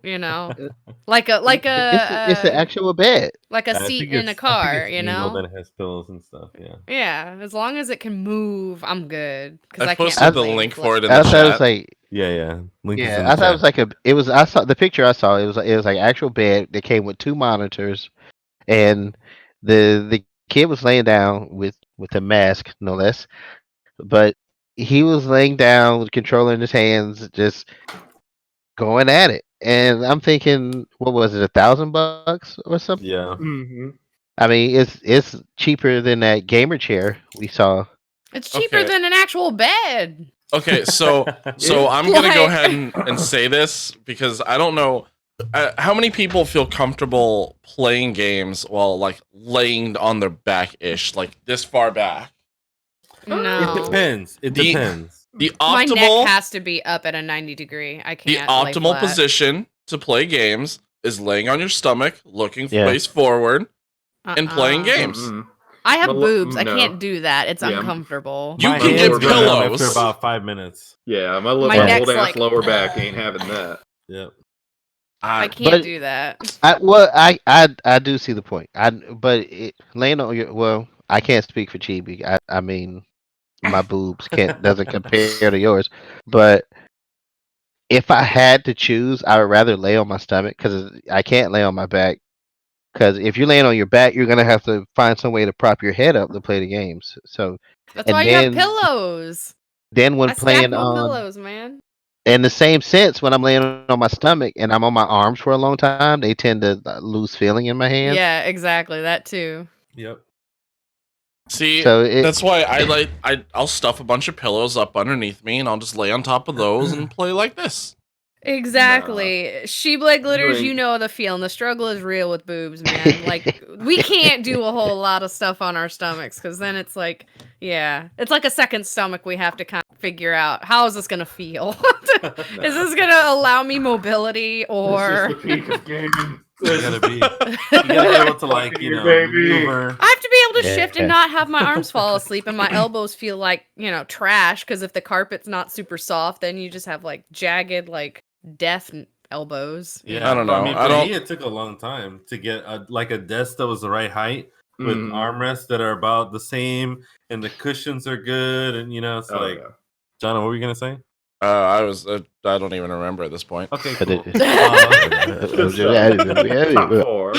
Like it's an actual bed, like a seat in a car. That it has pillows and stuff. Yeah. Yeah, as long as it can move, I'm good. I posted the link for it in the chat. I was like, yeah. I thought it was like I saw the picture. I saw it was like actual bed that came with 2 monitors, and the kid was laying down with a mask, no less, but he was laying down with a controller in his hands, just going at it. And I'm thinking, what was it, $1,000 or something? Yeah. Mm-hmm. I mean, it's cheaper than that gamer chair we saw. It's cheaper than an actual bed. Okay, so I'm gonna go ahead and say this because I don't know how many people feel comfortable playing games while laying on their back ish, this far back. No, it depends. The optimal, my neck has to be up at a 90-degree. I can't. The optimal position to play games is laying on your stomach, looking face forward, and playing games. Mm-hmm. I have boobs. I can't do that. It's uncomfortable. You can get pillows after about 5 minutes. Yeah, my little old ass lower back ain't having that. Yep. I can't do that. I do see the point. Laying on your I can't speak for Chibi. I mean, my boobs doesn't compare to yours. But if I had to choose, I would rather lay on my stomach because I can't lay on my back. Because if you're laying on your back, you're gonna have to find some way to prop your head up to play the games. So that's why you have pillows. Then when I playing on pillows, man. in the same sense, when I'm laying on my stomach and I'm on my arms for a long time, they tend to lose feeling in my hands. Yeah, exactly. That too. Yep. See, So that's why I'll stuff a bunch of pillows up underneath me, and I'll just lay on top of those and play like this. Exactly. She-Blade Glitters, ain't- you know the feeling. The struggle is real with boobs, man. Like, we can't do a whole lot of stuff on our stomachs, because then it's like, yeah. It's like a second stomach we have to kind of figure out. How is this going to feel? Is this going to allow me mobility, or... It's just the peak of gaming. You gotta be able to, like, you know, maneuver. I have to be able to Yeah. shift and not have my arms fall asleep and my elbows feel like, you know, trash, because if the carpet's not super soft, then you just have, like, jagged, like, death elbows. Yeah, I don't know. I mean, I for don't- me, it took a long time to get a desk that was the right height with armrests that are about the same, and the cushions are good, and you know, it's like, yeah. John, what were you gonna say? I don't even remember at this point. Okay, But cool. Top 4.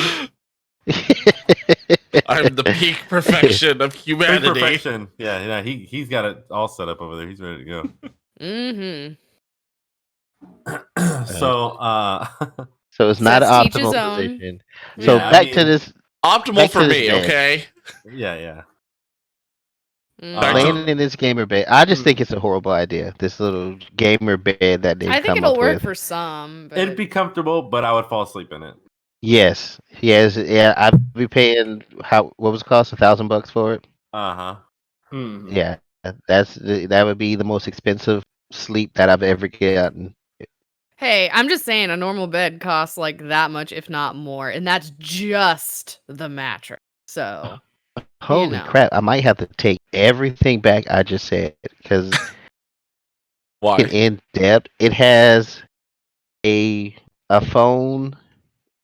I'm the peak perfection of humanity. Perfection. Yeah, he's got it all set up over there. He's ready to go. Mm-hmm. So, So it's not an Says teach his optimal own. position. So Yeah, I back to mean- this. Optimal Back for to this me, bed. okay? yeah. Back to- Laying in this gamer bed, I just think it's a horrible idea. This little gamer bed that they I think come it'll up work with. for some. But... It'd be comfortable, but I would fall asleep in it. Yes, yeah. I'd be paying what was it cost? $1,000 for it. Uh-huh. Yeah, that would be the most expensive sleep that I've ever gotten. Hey, I'm just saying a normal bed costs like that much, if not more, and that's just the mattress. So, Holy know. crap! I might have to take everything back I just said because Why? in depth, it has a phone.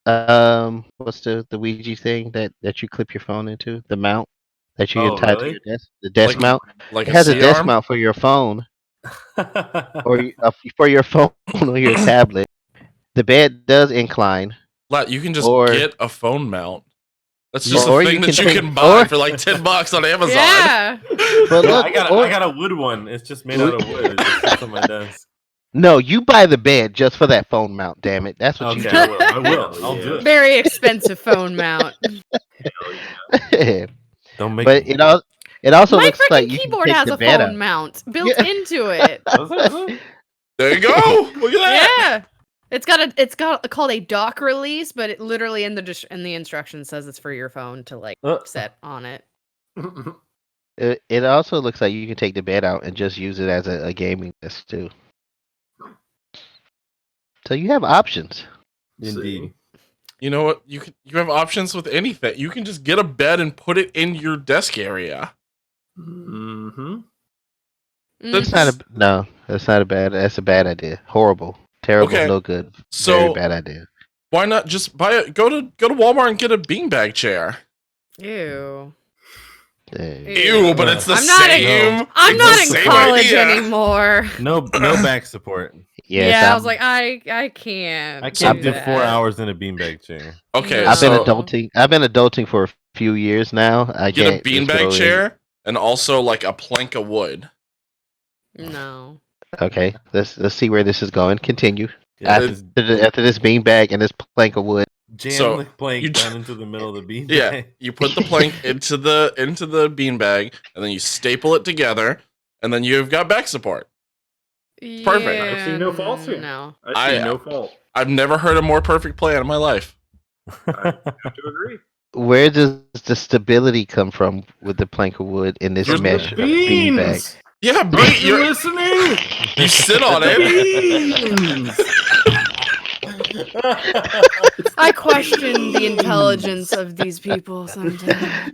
What's the Ouija thing that you clip your phone into? The mount that you Oh, can tie really? to your desk. The desk Like- mount. Like It has a desk C-arm? mount for your phone or for your phone or your tablet. The bed does incline. You can just Or- get a phone mount. That's just Or a you thing that can you take- can buy or- for like $10 on Amazon. yeah. But No, look, I got a wood one. It's just made out of wood. It just sits on my desk. no, you buy the bed just for that phone mount. Damn it, that's what Okay, I will. I'll do it. Very expensive phone mount. you. Don't make But me. it also My looks like freaking you can keyboard take has the a bed phone out. mount built Yeah. into it. Was it? There you go. Look at that. Yeah. It's got called a dock release, but it literally in the instructions says it's for your phone to like set on it. It also looks like you can take the bed out and just use it as a gaming desk too. So you have options. Indeed. You know what? You have options with anything. You can just get a bed and put it in your desk area. Mm-hmm. That's not a bad. That's a bad idea. Horrible, terrible, Okay. no good. So- Very bad idea. Why not just go to Walmart and get a beanbag chair? Ew. Ew, but it's the I'm not same. I'm it's not the in same college idea. anymore. No back support. Yes, Yeah, I was like, I can't. I can't do that. 4 hours in a beanbag chair. Okay, No. I've been so adulting. I've been adulting for a few years now. I get a can't just go beanbag in- chair and also like a plank of wood. No. Okay, let's see where this is going. Continue. Yeah, After, just after this beanbag and this plank of wood. jam So, the plank you down into the middle of the beanbag. Yeah, you put the plank into the beanbag, and then you staple it together, and then you've got back support. Perfect. I see no faults here. No. I see no fault. I've never heard a more perfect plan in my life. I have to agree. Where does the stability come from with the plank of wood in this You're mesh of beanbag? Beans! Yeah, Aren't you you're, listening? you sit on it. Beans! I question the intelligence of these people sometimes.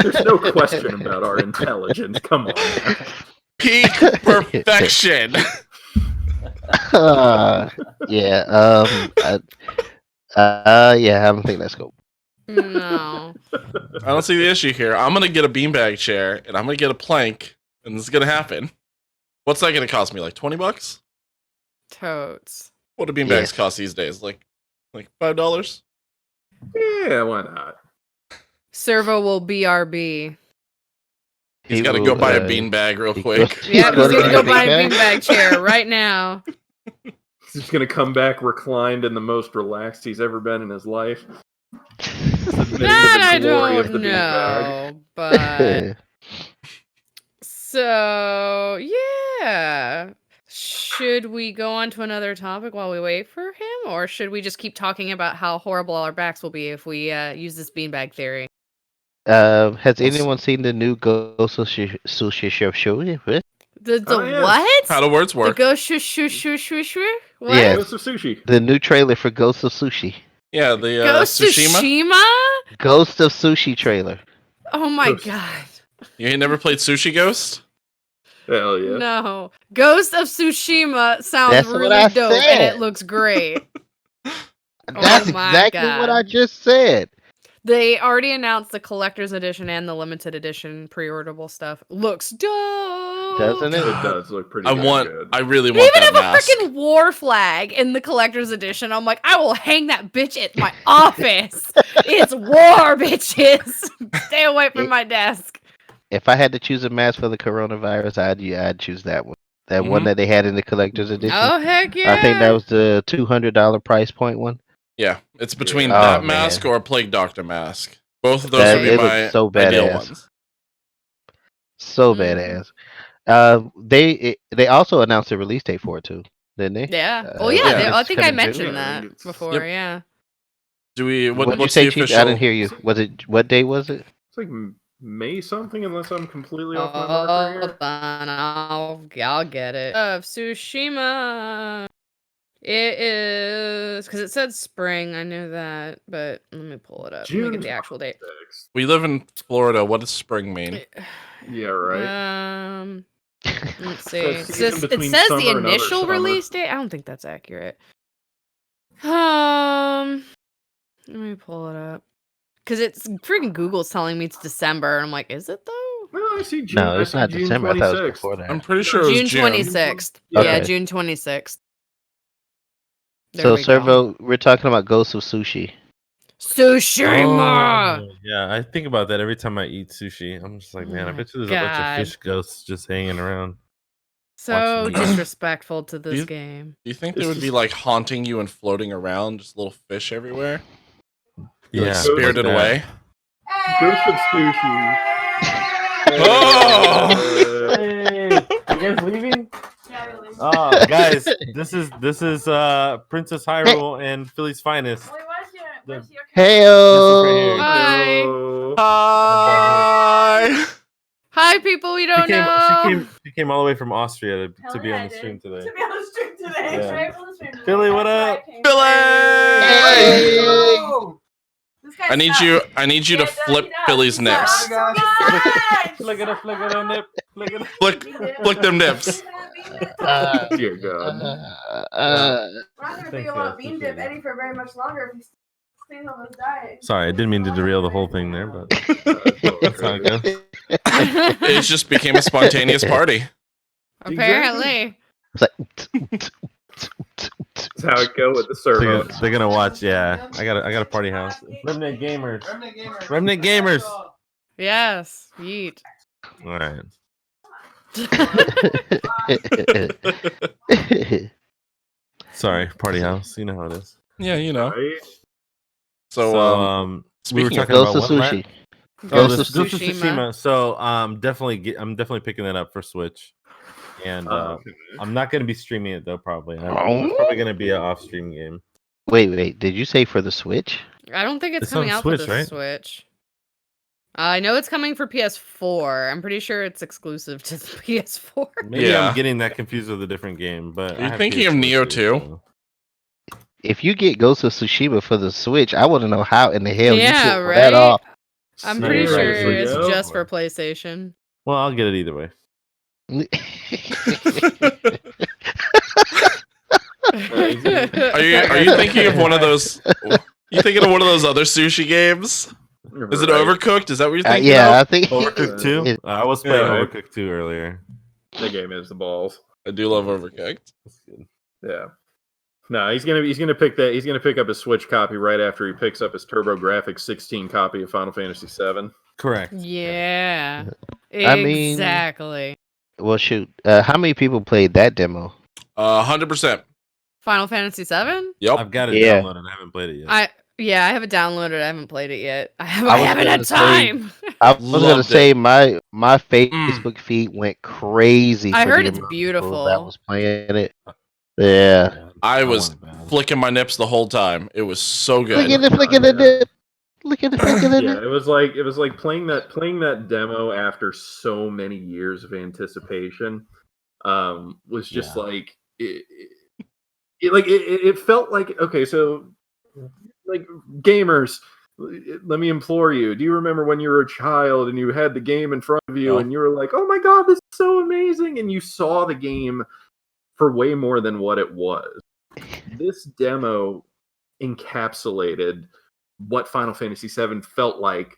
There's no question about our intelligence. Come on. Now. Peak perfection. Yeah. Yeah. I don't think that's cool. No. I don't see the issue here. I'm gonna get a beanbag chair, and I'm gonna get a plank, and this is gonna happen. What's that gonna cost me? Like $20? Totes. What do beanbags Yes. cost these days? Like $5? Yeah, why not? Servo will BRB. He's got to go buy a beanbag real quick. Yeah, Go he's to gonna go the buy a beanbag? beanbag chair right now. He's just gonna come back reclined in the most relaxed he's ever been in his life. That I don't know, but so yeah. Should we go on to another topic while we wait for him, or should we just keep talking about how horrible our backs will be if we use this beanbag theory? Has anyone seen the new Ghost of Sushi show? The what? How do words work? The ghost shush. What? Yeah. Ghost of Sushi. The new trailer for Ghost of Sushi. Yeah, the Ghost Tsushima. Ghost of Sushi trailer. Oh my Ghost. god. You ain't never played Sushi Ghost? Hell yeah. No. Ghost of Tsushima sounds That's what really I dope said. and it looks great. That's my exactly what I God. just said. They already announced the collector's edition and the limited edition pre-orderable stuff. Looks dope. Doesn't it? It does look pretty I good. really They want even that have a mask. freaking war flag in the collector's edition. I'm like, I will hang that bitch at my office. It's war, bitches. Stay away from my desk. If I had to choose a mask for the coronavirus, I'd choose that one. That one that they had in the collector's edition. Oh heck yeah! I think that was the $200 price point one. Yeah, it's between Oh, that man. mask or a Plague Doctor mask. Both of those would be It my looks so ideal badass. ones. So Mhm. badass. They also announced a release date for it too, didn't they? Yeah. Oh yeah. yeah. I think I It's coming mentioned June. Yeah, I that think it's- before. Yep. Yeah. Do we? What'd you What's say, the Chief? official? I didn't hear you. What day was it? It's like May something, unless I'm completely off my marker Hold here. on, I'll get it. Of Tsushima. It is because it said spring. I knew that, but let me pull it up. Let me June get the actual date. 26th. We live in Florida. What does spring mean? Yeah, right. Let's see. That It season says, between the summer and other initial summer. release date. I don't think that's accurate. Let me pull it up because it's freaking Google's telling me it's December, and I'm like, is it though? No, I see June. No, I it's see not June December. I thought it was 26th. before that. I'm pretty sure it was June June. 26th. Okay. Yeah, June 26th. There So, we go. Servo, we're talking about Ghost of Sushi. Tsushima. Oh, yeah, I think about that every time I eat sushi. I'm just like, man, I Oh bet you there's my a bunch God. of fish ghosts just hanging around. So Watching me. disrespectful to this You- game. Do you think they would be like haunting you and floating around, just little fish everywhere? You're, like, Yeah, spirited like away. Ghost of Sushi. Oh! Hey, you guys leaving? Oh, guys, this is Princess Hyrule and Philly's finest. Heyo! Hi. Hi. Hi, people we don't know. She came all the way from Austria to be on the stream today. To be on the stream today. Yeah. Right from the stream today. Philly, what That's why I up? came. Billy! This guy I need sucks. you to flip Billy's He nips. sucks. Yes! Flick it up, nip. Flick it up. Flick them nips. Dear God. We're not going to be Thanks, able guys. to bean dip Eddie for very much longer if he stays on this diet. Sorry, I didn't mean to derail the whole thing there, but that's how it goes. It just became a spontaneous party. Apparently. It's like, That's how it go with the servo. They're gonna watch. Yeah, I got a party house. Remnant gamers. Remnant gamers. Yes. Yeet. All right. Sorry, party house. You know how it is. Yeah, you know. Right? So, we were speaking of talking Ghost about of what, Sushi. Ghost Ghost of of Tsushima. So I'm definitely picking that up for Switch, and I'm not gonna be streaming it though. Probably. It's probably gonna be an off-stream game. Wait. Did you say for the Switch? I don't think it's It's on coming out Switch, for the right? Switch. I know it's coming for PS4. I'm pretty sure it's exclusive to the PS4. Maybe Yeah. I'm getting that confused with a different game. But You're I have thinking of PS4 Neo too? so- If you get Ghost of Tsushima for the Switch, I want to know how in the hell you Yeah, pull that right? off. I'm pretty sure Seriously, it's yo? just for PlayStation. Well, I'll get it either way. are you thinking of one of those? You thinking of one of those other sushi games? Is it Right. Overcooked? Is that what you're thinking? yeah, I of? think Overcooked 2? It- I was playing Yeah. Overcooked 2 earlier. The game is the balls. I do love Overcooked. That's good. Yeah. No, he's gonna pick that. He's gonna pick up his Switch copy right after he picks up his TurboGrafx 16 copy of Final Fantasy VII. Correct. Yeah. I mean- Exactly. well, shoot. How many people played that demo? 100%. Final Fantasy 7? Yep. I've got it Yeah. downloaded. I haven't played it yet. I have it downloaded. I haven't played it yet. I was haven't gonna had say- time. I was gonna Loved say it. my Facebook feed went crazy. I for heard the it's amount of people beautiful. that was playing it. Yeah. I was want it bad. flicking my nips the whole time. It was so good. Look at the flick of the dip. Look at the flick of the Yeah, dip. it was like playing that demo after so many years of anticipation. Was just Yeah. like it felt like, okay, so like, gamers, let me implore you. Do you remember when you were a child and you had the game in front of you No. and you were like, "Oh my god, this is so amazing," and you saw the game for way more than what it was? This demo encapsulated what Final Fantasy VII felt like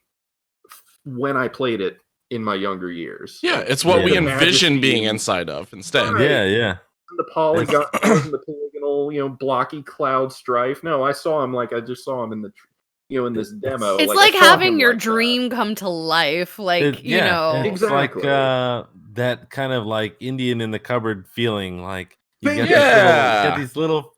when I played it in my younger years. Yeah, it's what Yeah. we The envision majesty being and- inside of instead. Right. Yeah. The polygons and the polygonal, blocky cloud strife. No, I saw him like I just saw him in the, in this demo. It's I like saw having him your like that. dream come to life. Like, you know. It's Exactly. like that kind of like Indian in the cupboard feeling. Like you got, Yeah. these little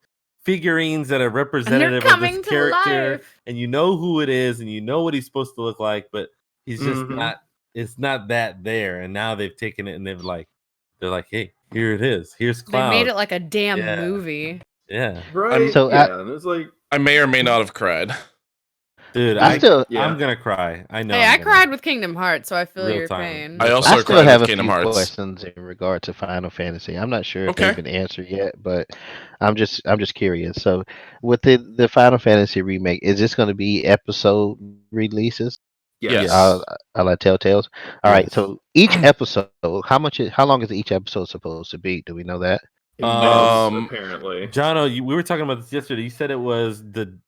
figurines that are And they're representative of coming this to character, life. and you know who it is, and you know what he's supposed to look like, but he's just Mhm. not. It's not that there. And now they've taken it and they're like, hey, here it is. Here's They Cloud. made it like a damn Yeah. movie. Yeah, Right. So and it's like, I may or may not have cried. dude, I still- I'm gonna cry. I know. Hey, I'm I gonna. cried with Kingdom Hearts, so I feel Real your time. pain. I also I still cried have with a Kingdom few Hearts. questions in regard to Final Fantasy. I'm not sure if Okay. they've been answered yet, but I'm just curious. So, with the Final Fantasy remake, is this going to be episode releases? Yes. I like Telltales. All right. Yes. So each episode, how long is each episode supposed to be? Do we know that? apparently. Jono, we were talking about this yesterday. You said it was the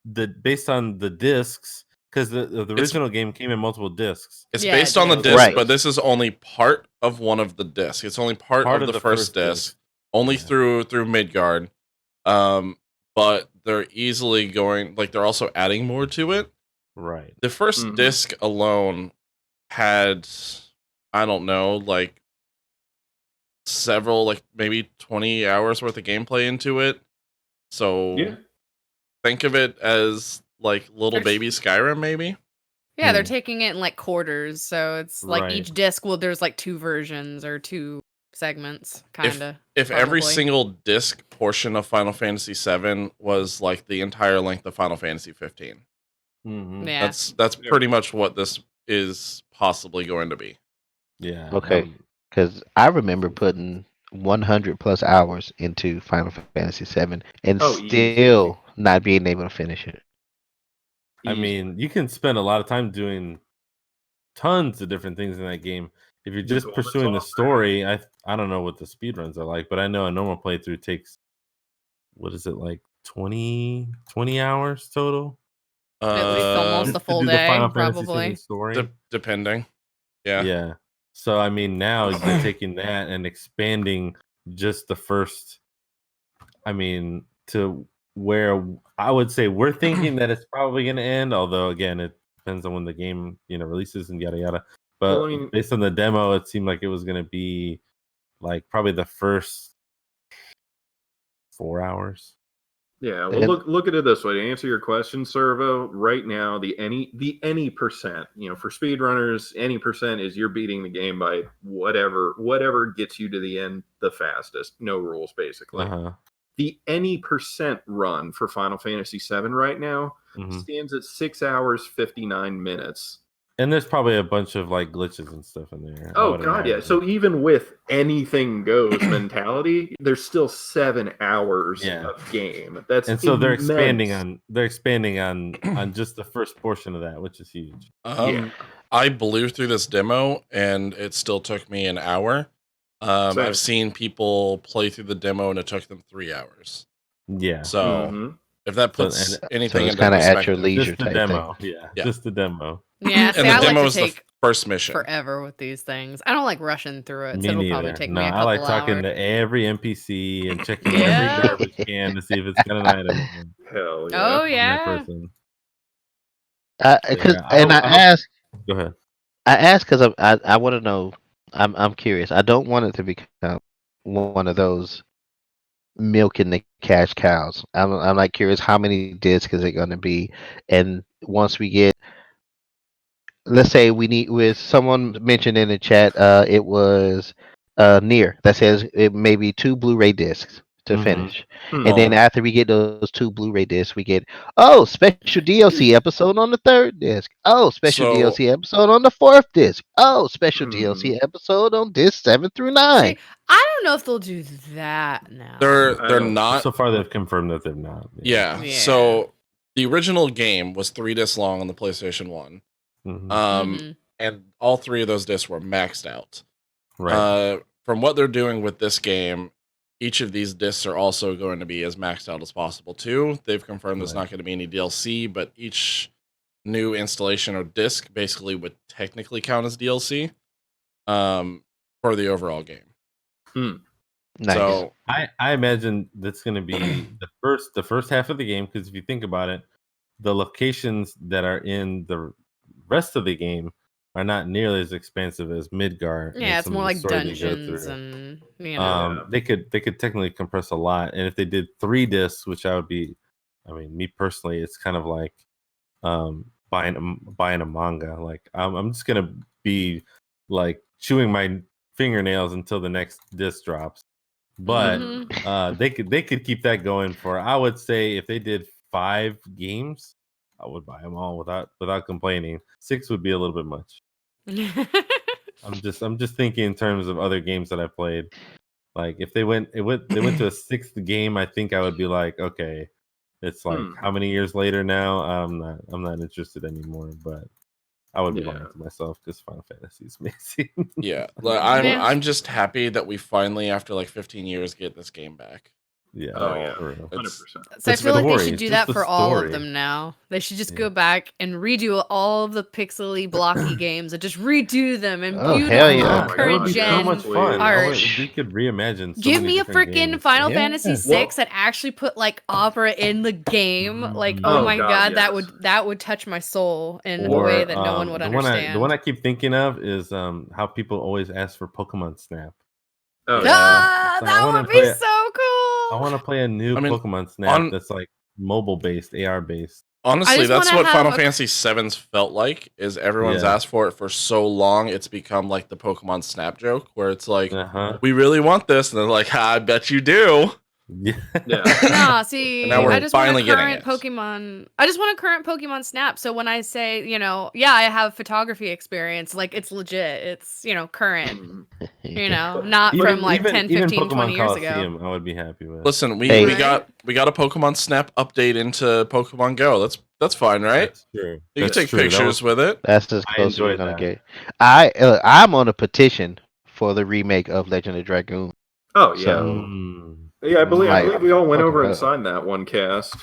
based on the discs because the original game came in multiple discs. It's Yeah, based it on the did. disc, Right. but this is only part of one of the discs. It's only part of the first disc, only Yeah. through Midgard. But they're easily going, like, they're also adding more to it. Right. The first Mhm. disc alone had, I don't know, like several, like maybe 20 hours worth of gameplay into it. So Yeah. think of it as like little There's- baby Skyrim, maybe. Yeah, they're Hmm. taking it in like quarters, so it's like Right. each disc. Well, there's like 2 versions or 2 segments, kind of. If every Probably. single disc portion of Final Fantasy VII was like the entire length of Final Fantasy 15, Mhm. Yeah. that's Yeah. pretty much what this is possibly going to be. Yeah. Okay. Because I remember putting 100 plus hours into Final Fantasy VII and Oh, easy. still not being able to finish it. I mean, you can spend a lot of time doing tons of different things in that game. If you're just Cool, pursuing the that's all story, I don't know what the speedruns are like, but I know a normal playthrough takes, what is it, like 20 hours total? At least almost Just a to full do the day, Final Fantasy probably. VII story. Depending. Yeah. Yeah. So I mean, now they're taking that and expanding just the first. I mean, to where I would say we're thinking that it's probably going to end. Although again, it depends on when the game releases and yada yada. But Well, I mean- based on the demo, it seemed like it was going to be like probably the first 4 hours. Yeah, well, look at it this way. To answer your question, Servo, right now the any percent, for speedrunners, any percent is you're beating the game by whatever gets you to the end the fastest. No rules, basically. Uh-huh. The any percent run for Final Fantasy VII right now Mhm. stands at 6 hours 59 minutes. And there's probably a bunch of like glitches and stuff in there. I Oh would god, yeah. imagine. So even with anything goes mentality, there's still 7 hours Yeah. of game. That's and so they're immense. expanding on just the first portion of that, which is huge. Yeah. I blew through this demo and it still took me an hour. Same. I've seen people play through the demo and it took them 3 hours. Yeah. So Mhm. if that So- puts and- anything it's into kinda at your perspective, leisure. Just the type demo. thing. Yeah. Just the demo. Yeah, see, and the I demo like is to the take first mission. forever with these things. I don't like rushing through it, Me so it'll neither. probably take No, me a I couple like talking hours. to every NPC and checking Yeah. every garbage can to see if it's got an item. Hell yeah. Oh I'm that yeah. person. I I Go ahead. ask because I want to know. I'm curious. I don't want it to become one of those milking the cash cows. I'm like curious how many discs is it going to be, and once we get, let's say we need, with someone mentioned in the chat, it was near that says it may be 2 Blu-ray discs to finish, and then after we get those 2 Blu-ray discs, we get special DLC episode on the 3rd disc, special So DLC episode on the 4th disc, special DLC episode on disc 7 through 9. See, I don't know if they'll do that now. they're not. So far, they've confirmed that they're not. Yeah. Yeah. So the original game was 3 discs long on the PlayStation 1. Mhm. And all 3 of those discs were maxed out. Right. From what they're doing with this game, each of these discs are also going to be as maxed out as possible too. They've confirmed there's not going to be any DLC, but each new installation or disc basically would technically count as DLC for the overall game. Nice. So I imagine that's going to be the first half of the game, because if you think about it, the locations that are in the rest of the game are not nearly as expansive as Midgar. and Yeah, it's some more of the like story they go dungeons through. and They could technically compress a lot, and if they did 3 discs, which I would be, I mean, me personally, it's kind of like buying a manga. Like I'm just gonna be like chewing my fingernails until the next disc drops. But they could keep that going for, I would say, if they did 5 games, I would buy them all without complaining. 6 would be a little bit much. I'm just thinking in terms of other games that I played. Like if they went to a 6th game, I think I would be like, okay, it's like how many years later now? I'm not interested anymore. But I would be lying to myself because Final Fantasy is amazing. yeah, I'm just happy that we finally, after like 15 years, get this game back. Yeah. Oh yeah, for real. 100%. So I It's feel like they story, should it's do just that the for all of story. them now. They should just go back and redo all of the pixely blocky games and just redo them and Oh, beautiful hell yeah. Oh my current God, So gen much fun. art. They could reimagine. So Give many me a different freaking games. Final Yeah. Fantasy VI that actually put like opera in the game. Like, Oh, oh my God, god, yes. that would touch my soul in a Or, way that no one would the understand. the one I keep thinking of is how people always ask for Pokemon Snap. Oh Yeah. Ah, It's like, I that wanna would be play it. so cool. I want to play a new I mean, Pokemon Snap on- that's like mobile based, AR based. Honestly, just that's wanna what have Final a- Fantasy VII's felt like. Is everyone's Yeah. asked for it for so long, it's become like the Pokemon Snap joke, where it's like, we really want this, and they're like, I bet you do. Yeah. Yeah. Nah, see, And now we're I just want finally a getting current it. Pokemon. I just want a current Pokemon Snap. So when I say, yeah, I have photography experience, like it's legit. It's, current. Not Even, from like 10, 15, Pokemon 20 years ago. Coliseum, I would be happy with. Listen, we Hey. got a Pokemon Snap update into Pokemon Go. That's fine, right? That's true. You can That's take true. That pictures was- with it. That's as I close as we're enjoyed gonna that. get. I'm on a petition for the remake of Legend of Dragoon. Oh yeah. So Yeah, I believe Might we all went over and fuck it signed that one cast.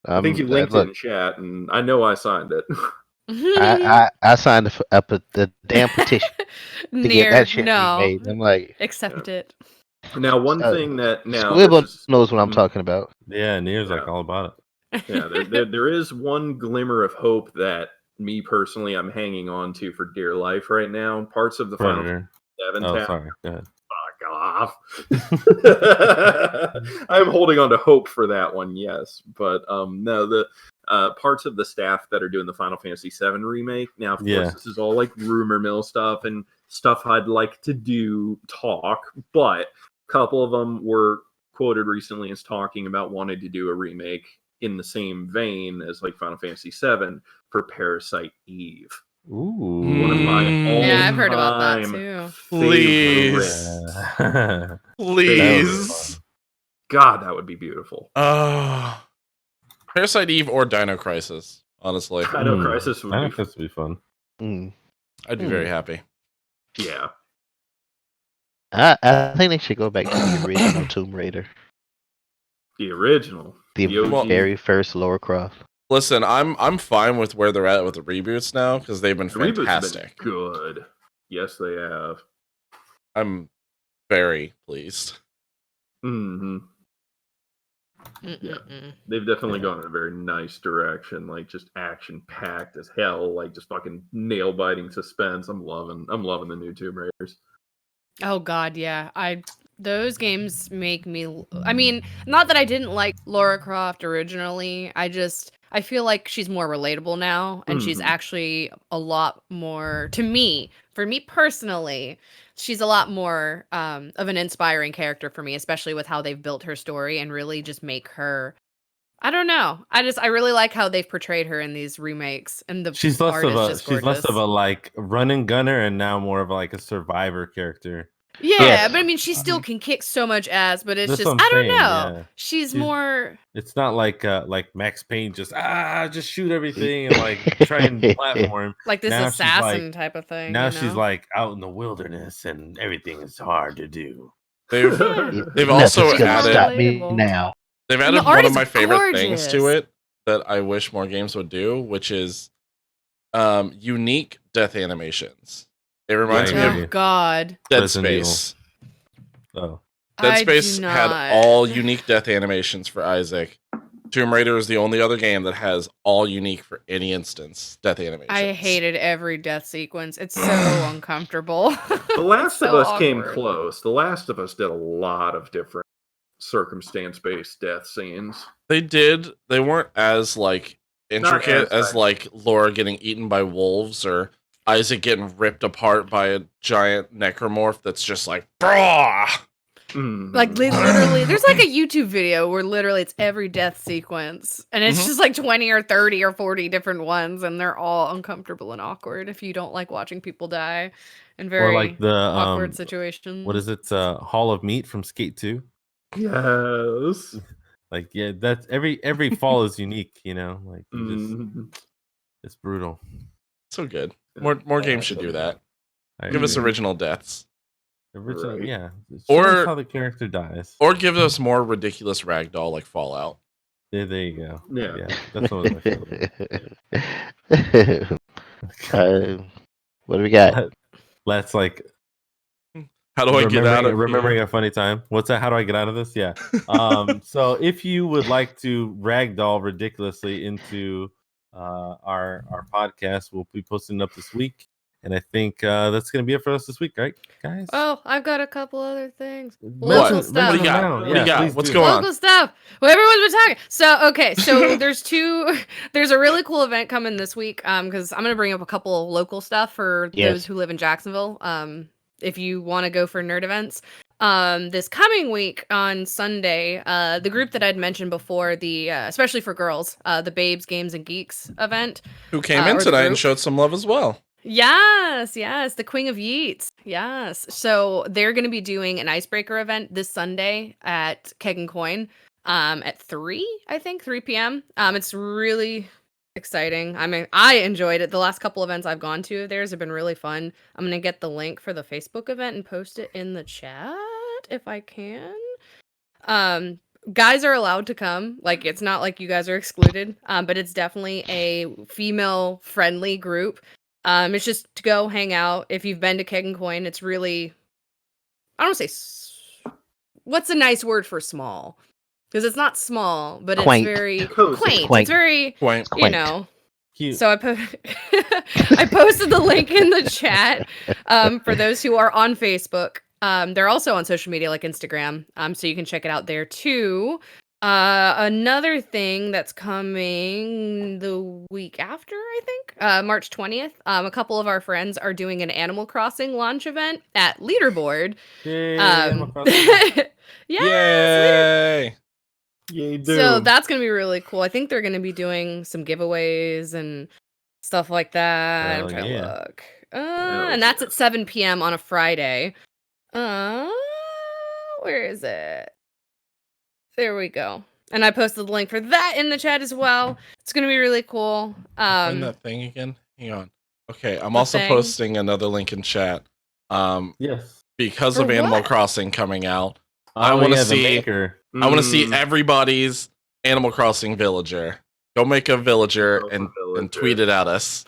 I think you linked it look, in chat, and I know I signed it. I signed the damn petition to get that shit remade. I'm like, Accept it. Now, one Uh, thing that now Squibble this is- knows what I'm talking about. Yeah, Nier's like Yeah. all about it. yeah, there is one glimmer of hope that me personally I'm hanging on to for dear life right now. Parts of the Final Predator. Fantasy VII Oh, tab- sorry. Go ahead. Fuck off. I'm holding on to hope for that one, yes, but no, the parts of the staff that are doing the Final Fantasy VII remake. Now, of Yeah. course, this is all like rumor mill stuff and stuff I'd like to talk, but a couple of them were quoted recently as talking about wanting to do a remake in the same vein as like Final Fantasy VII for Parasite Eve. Ooh. One of my Yeah, I've heard about that all-time too. Please. favorites. Yeah. Please. God, that would be beautiful. Parasite Eve or Dino Crisis, honestly. I know Crisis would I be think this would be fun. Mm. I'd be very happy. yeah. I think they should go back to the original Tomb Raider, The original. the OG. very first Lara Croft. Listen, I'm fine with where they're at with the reboots now because they've been The reboots have been fantastic. good. Yes, they have. I'm very pleased. hmm Mm-mm-mm. They've definitely gone in a very nice direction, like just action packed as hell, like just fucking nail biting suspense. I'm loving the new Tomb Raiders. Oh God, yeah. Those games make me. I mean, not that I didn't like Lara Croft originally. I feel like she's more relatable now, and she's actually a lot more to me. For me personally, she's a lot more of an inspiring character for me, especially with how they've built her story and really just make her. I don't know. I really like how they've portrayed her in these remakes, and the art is just gorgeous. She's less of a like run and gunner, and now more of like a survivor character. Yeah, but I mean, she still can kick so much ass, but it's That's just what I'm I don't saying, know. yeah. She's more. It's not like Max Payne just shoot everything and like try and platform. Like this Now she's assassin like- type of thing. Now you she's know? like out in the wilderness and everything is hard to do. They've Nothing's also She's more added stop me relatable. now. they've And the added art one of is my favorite things to gorgeous. it that I wish more games would do, which is unique death animations. It reminds me Yeah. of Oh God, Dead Resident Evil. Space. Oh, Dead I Space do had not. all unique death animations for Isaac. Tomb Raider is the only other game that has all unique for any instance death animations. I hated every death sequence. It's so uncomfortable. The Last So of Us came awkward. close. The Last of Us did a lot of different circumstance-based death scenes. They did. They weren't as like intricate as as like Laura getting eaten by wolves or Isaac getting ripped apart by a giant necromorph that's just like, "Brah!" Like literally, there's like a YouTube video where literally it's every death sequence, and it's Mhm. just like 20 or 30 or 40 different ones, and they're all uncomfortable and awkward if you don't like watching people die in very or like the awkward situations. what is it? Hall of Meat from Skate 2. Yes. Like that's every fall is unique. You know, like you just, Mhm. it's brutal. So good. More games should do that. I Give us agree. original deaths. Original, Right. yeah. Show Or- us how the character dies. Or give us more ridiculous ragdoll like Fallout. Yeah, there you go. Yeah. Yeah, that's one of my favorite. What do we got? Let's like How do I get out of remembering a funny time? What's that? How do I get out of this? Yeah. So if you would like to ragdoll ridiculously into our podcast, we'll be posting up this week. And I think that's going to be it for us this week, right, guys? Oh, I've got a couple other things. What? Local What stuff. do you got? Down. What do Yeah, you got? please What's do. going on? Local stuff. Well, everyone's been talking. So, okay, so there's a really cool event coming this week. Because I'm gonna bring up a couple of local stuff for Yes. those who live in Jacksonville. If you want to go for nerd events. This coming week on Sunday, the group that I'd mentioned before, the especially for girls, the Babes, Games, and Geeks event. Who came in or the tonight and group. showed some love as well. Yes, the Queen of Yeats. Yes. So they're going to be doing an icebreaker event this Sunday at Keg and Coin at 3 p.m. It's really exciting. I mean, I enjoyed it. The last couple events I've gone to of theirs have been really fun. I'm going to get the link for the Facebook event and post it in the chat if I can. Guys are allowed to come. Like, it's not like you guys are excluded, but it's definitely a female friendly group. It's just to go hang out. If you've been to Keg and Coin, it's really, I don't say, what's a nice word for small? Because it's not small, but Quaint. it's very Cozy. quaint. Quaint. It's very, Quaint. you Quaint. know. Cute. So I I posted the link in the chat for those who are on Facebook. They're also on social media like Instagram, so you can check it out there too. Another thing that's coming the week after, I think, March 20th. A couple of our friends are doing an Animal Crossing launch event at Leaderboard. Yay, Animal Crossing. Yes, Yay! Yay, dude. so that's gonna be really cool. I think they're gonna be doing some giveaways and stuff like that. Hell I'm trying yeah. to look. Hell And that's yeah. at 7 p.m. on a Friday. Where is it? There we go. And I posted the link for that in the chat as well. It's gonna be really cool. Find that thing again. Hang on. Okay, I'm The also thing? posting another link in chat. Yes. Because For of Animal what? Crossing coming out, Oh, I wanna yeah, the see- maker. I want to see Mm, everybody's Animal Crossing villager. Go make a villager Go for and villager. tweet it at us.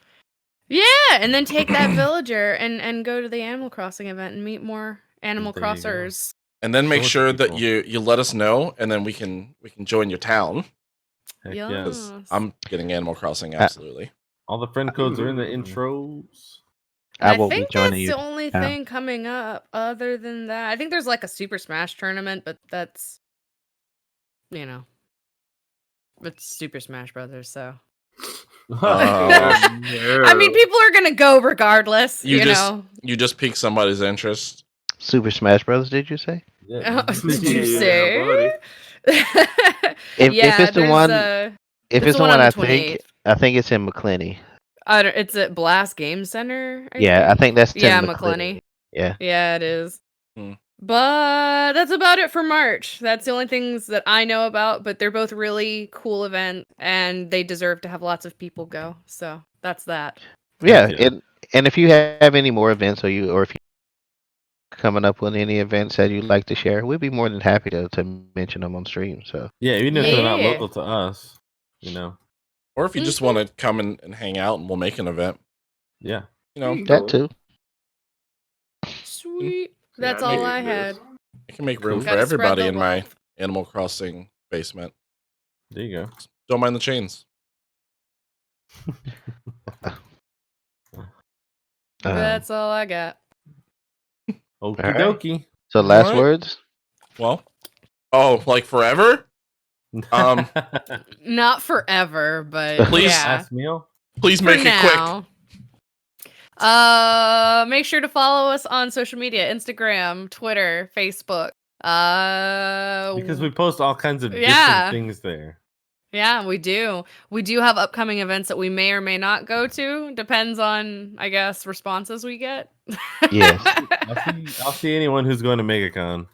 Yeah, and then take that villager and go to the Animal Crossing event and meet more Animal There you go. Crossers. And then make Those sure that people. you let us know, and then we can join your town. Heck Yes. yeah. 'Cause I'm getting Animal Crossing absolutely. All the friend codes are in the intros. I I won't be think joining that's you. the only now. thing coming up. Other than that, I think there's like a Super Smash tournament, but that's, you know, it's Super Smash Brothers. So I mean, people are gonna go regardless. You know. You just piqued somebody's interest. Super Smash Brothers, did you say? Did you say? If it's the one, if it's the one, on the I 28th. think it's in McClenny. It's at Blast Game Center. I think that's 10 McClenny. Yeah. Yeah, it is. Hmm. But that's about it for March. That's the only things that I know about, but they're both really cool events and they deserve to have lots of people go. So that's that. Yeah, and if you have any more events or if you coming up with any events that you'd like to share, we'd be more than happy to mention them on stream. So yeah, even if they're not local to us, you know. Or if you just want to come and hang out and we'll make an event. Yeah. You know, that too. Sweet. That's all I had. I can make room for Gotta spread everybody the in my wealth. Animal Crossing basement. There you go. Don't mind the chains. That's all I got. Okie right. dokie. So last Alright. words. Well, like forever? Not forever, but Please. yeah. Last meal. Please For make it quick. now. Make sure to follow us on social media: Instagram, Twitter, Facebook. Because we post all kinds of Yeah. different things there. Yeah, we do. We do have upcoming events that we may or may not go to. Depends on, I guess, responses we get. Yes. I'll see anyone who's going to MegaCon.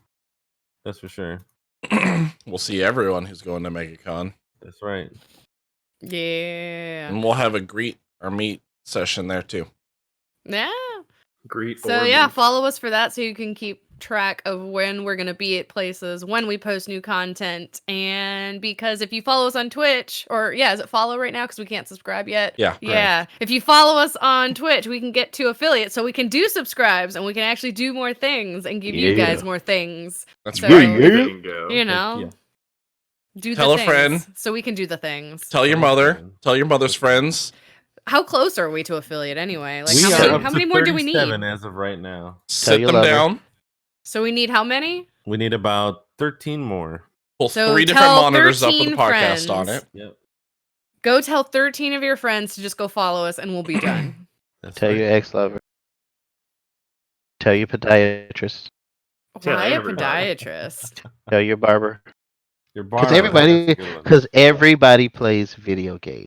That's for sure. We'll see everyone who's going to MegaCon. That's right. Yeah. And we'll have a greet or meet session there too. Yeah. Great. So yeah, follow us for that so you can keep track of when we're going to be at places, when we post new content. And because if you follow us on Twitch, or is it follow right now because we can't subscribe yet? Yeah. If you follow us on Twitch, we can get to affiliate so we can do subscribes and we can actually do more things and give you guys more things. That's So, right. you know, do Tell the a friend. things so we can do the things. Tell your mother. Tell your mother's friends. How close are we to affiliate anyway? Like, We how are many, up how to many more do we 37 need? as of right now. Sit your them lover. down. So we need how many? We need about 13 more. Pull So 3 different tell monitors up with a 13 podcast on friends. it. Yep. Go tell 13 of your friends to just go follow us and we'll be done. That's Tell right. your ex-lover. Tell your podiatrist. Tell Why a everybody. podiatrist? Tell your barber. Your barber. Because everybody plays video games.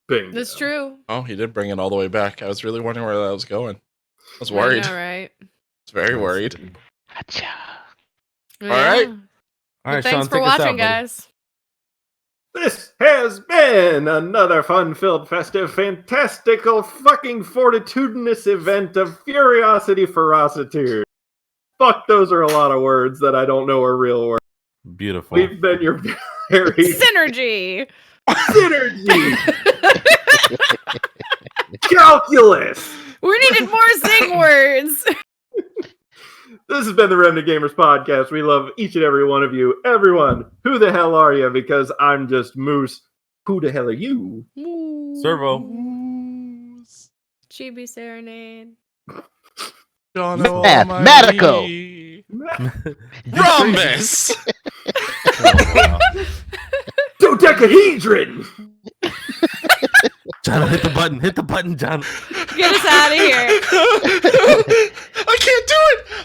Bingo. That's true. Oh, he did bring it all the way back. I was really wondering where that was going. I was I worried. know, right? I was very worried. Gotcha. right. All But right, thanks Sean, for take us out, watching, buddy. guys. This has been another fun-filled, festive, fantastical, fucking fortitudinous event of Furiosity Ferocitude. Fuck, those are a lot of words that I don't know are real words. Beautiful. We've been your very Synergy. synergy calculus. We needed more zing words. This has been the Remnant Gamers Podcast. We love each and every one of you. Everyone, who the hell are you? Because I'm just Moose. Who the hell are you? Servo. Chibi Serenade. Mathematical. Rhombus. Oh, wow. Dodecahedron. John, hit the button. Hit the button, John. Get us out of here. I can't do it.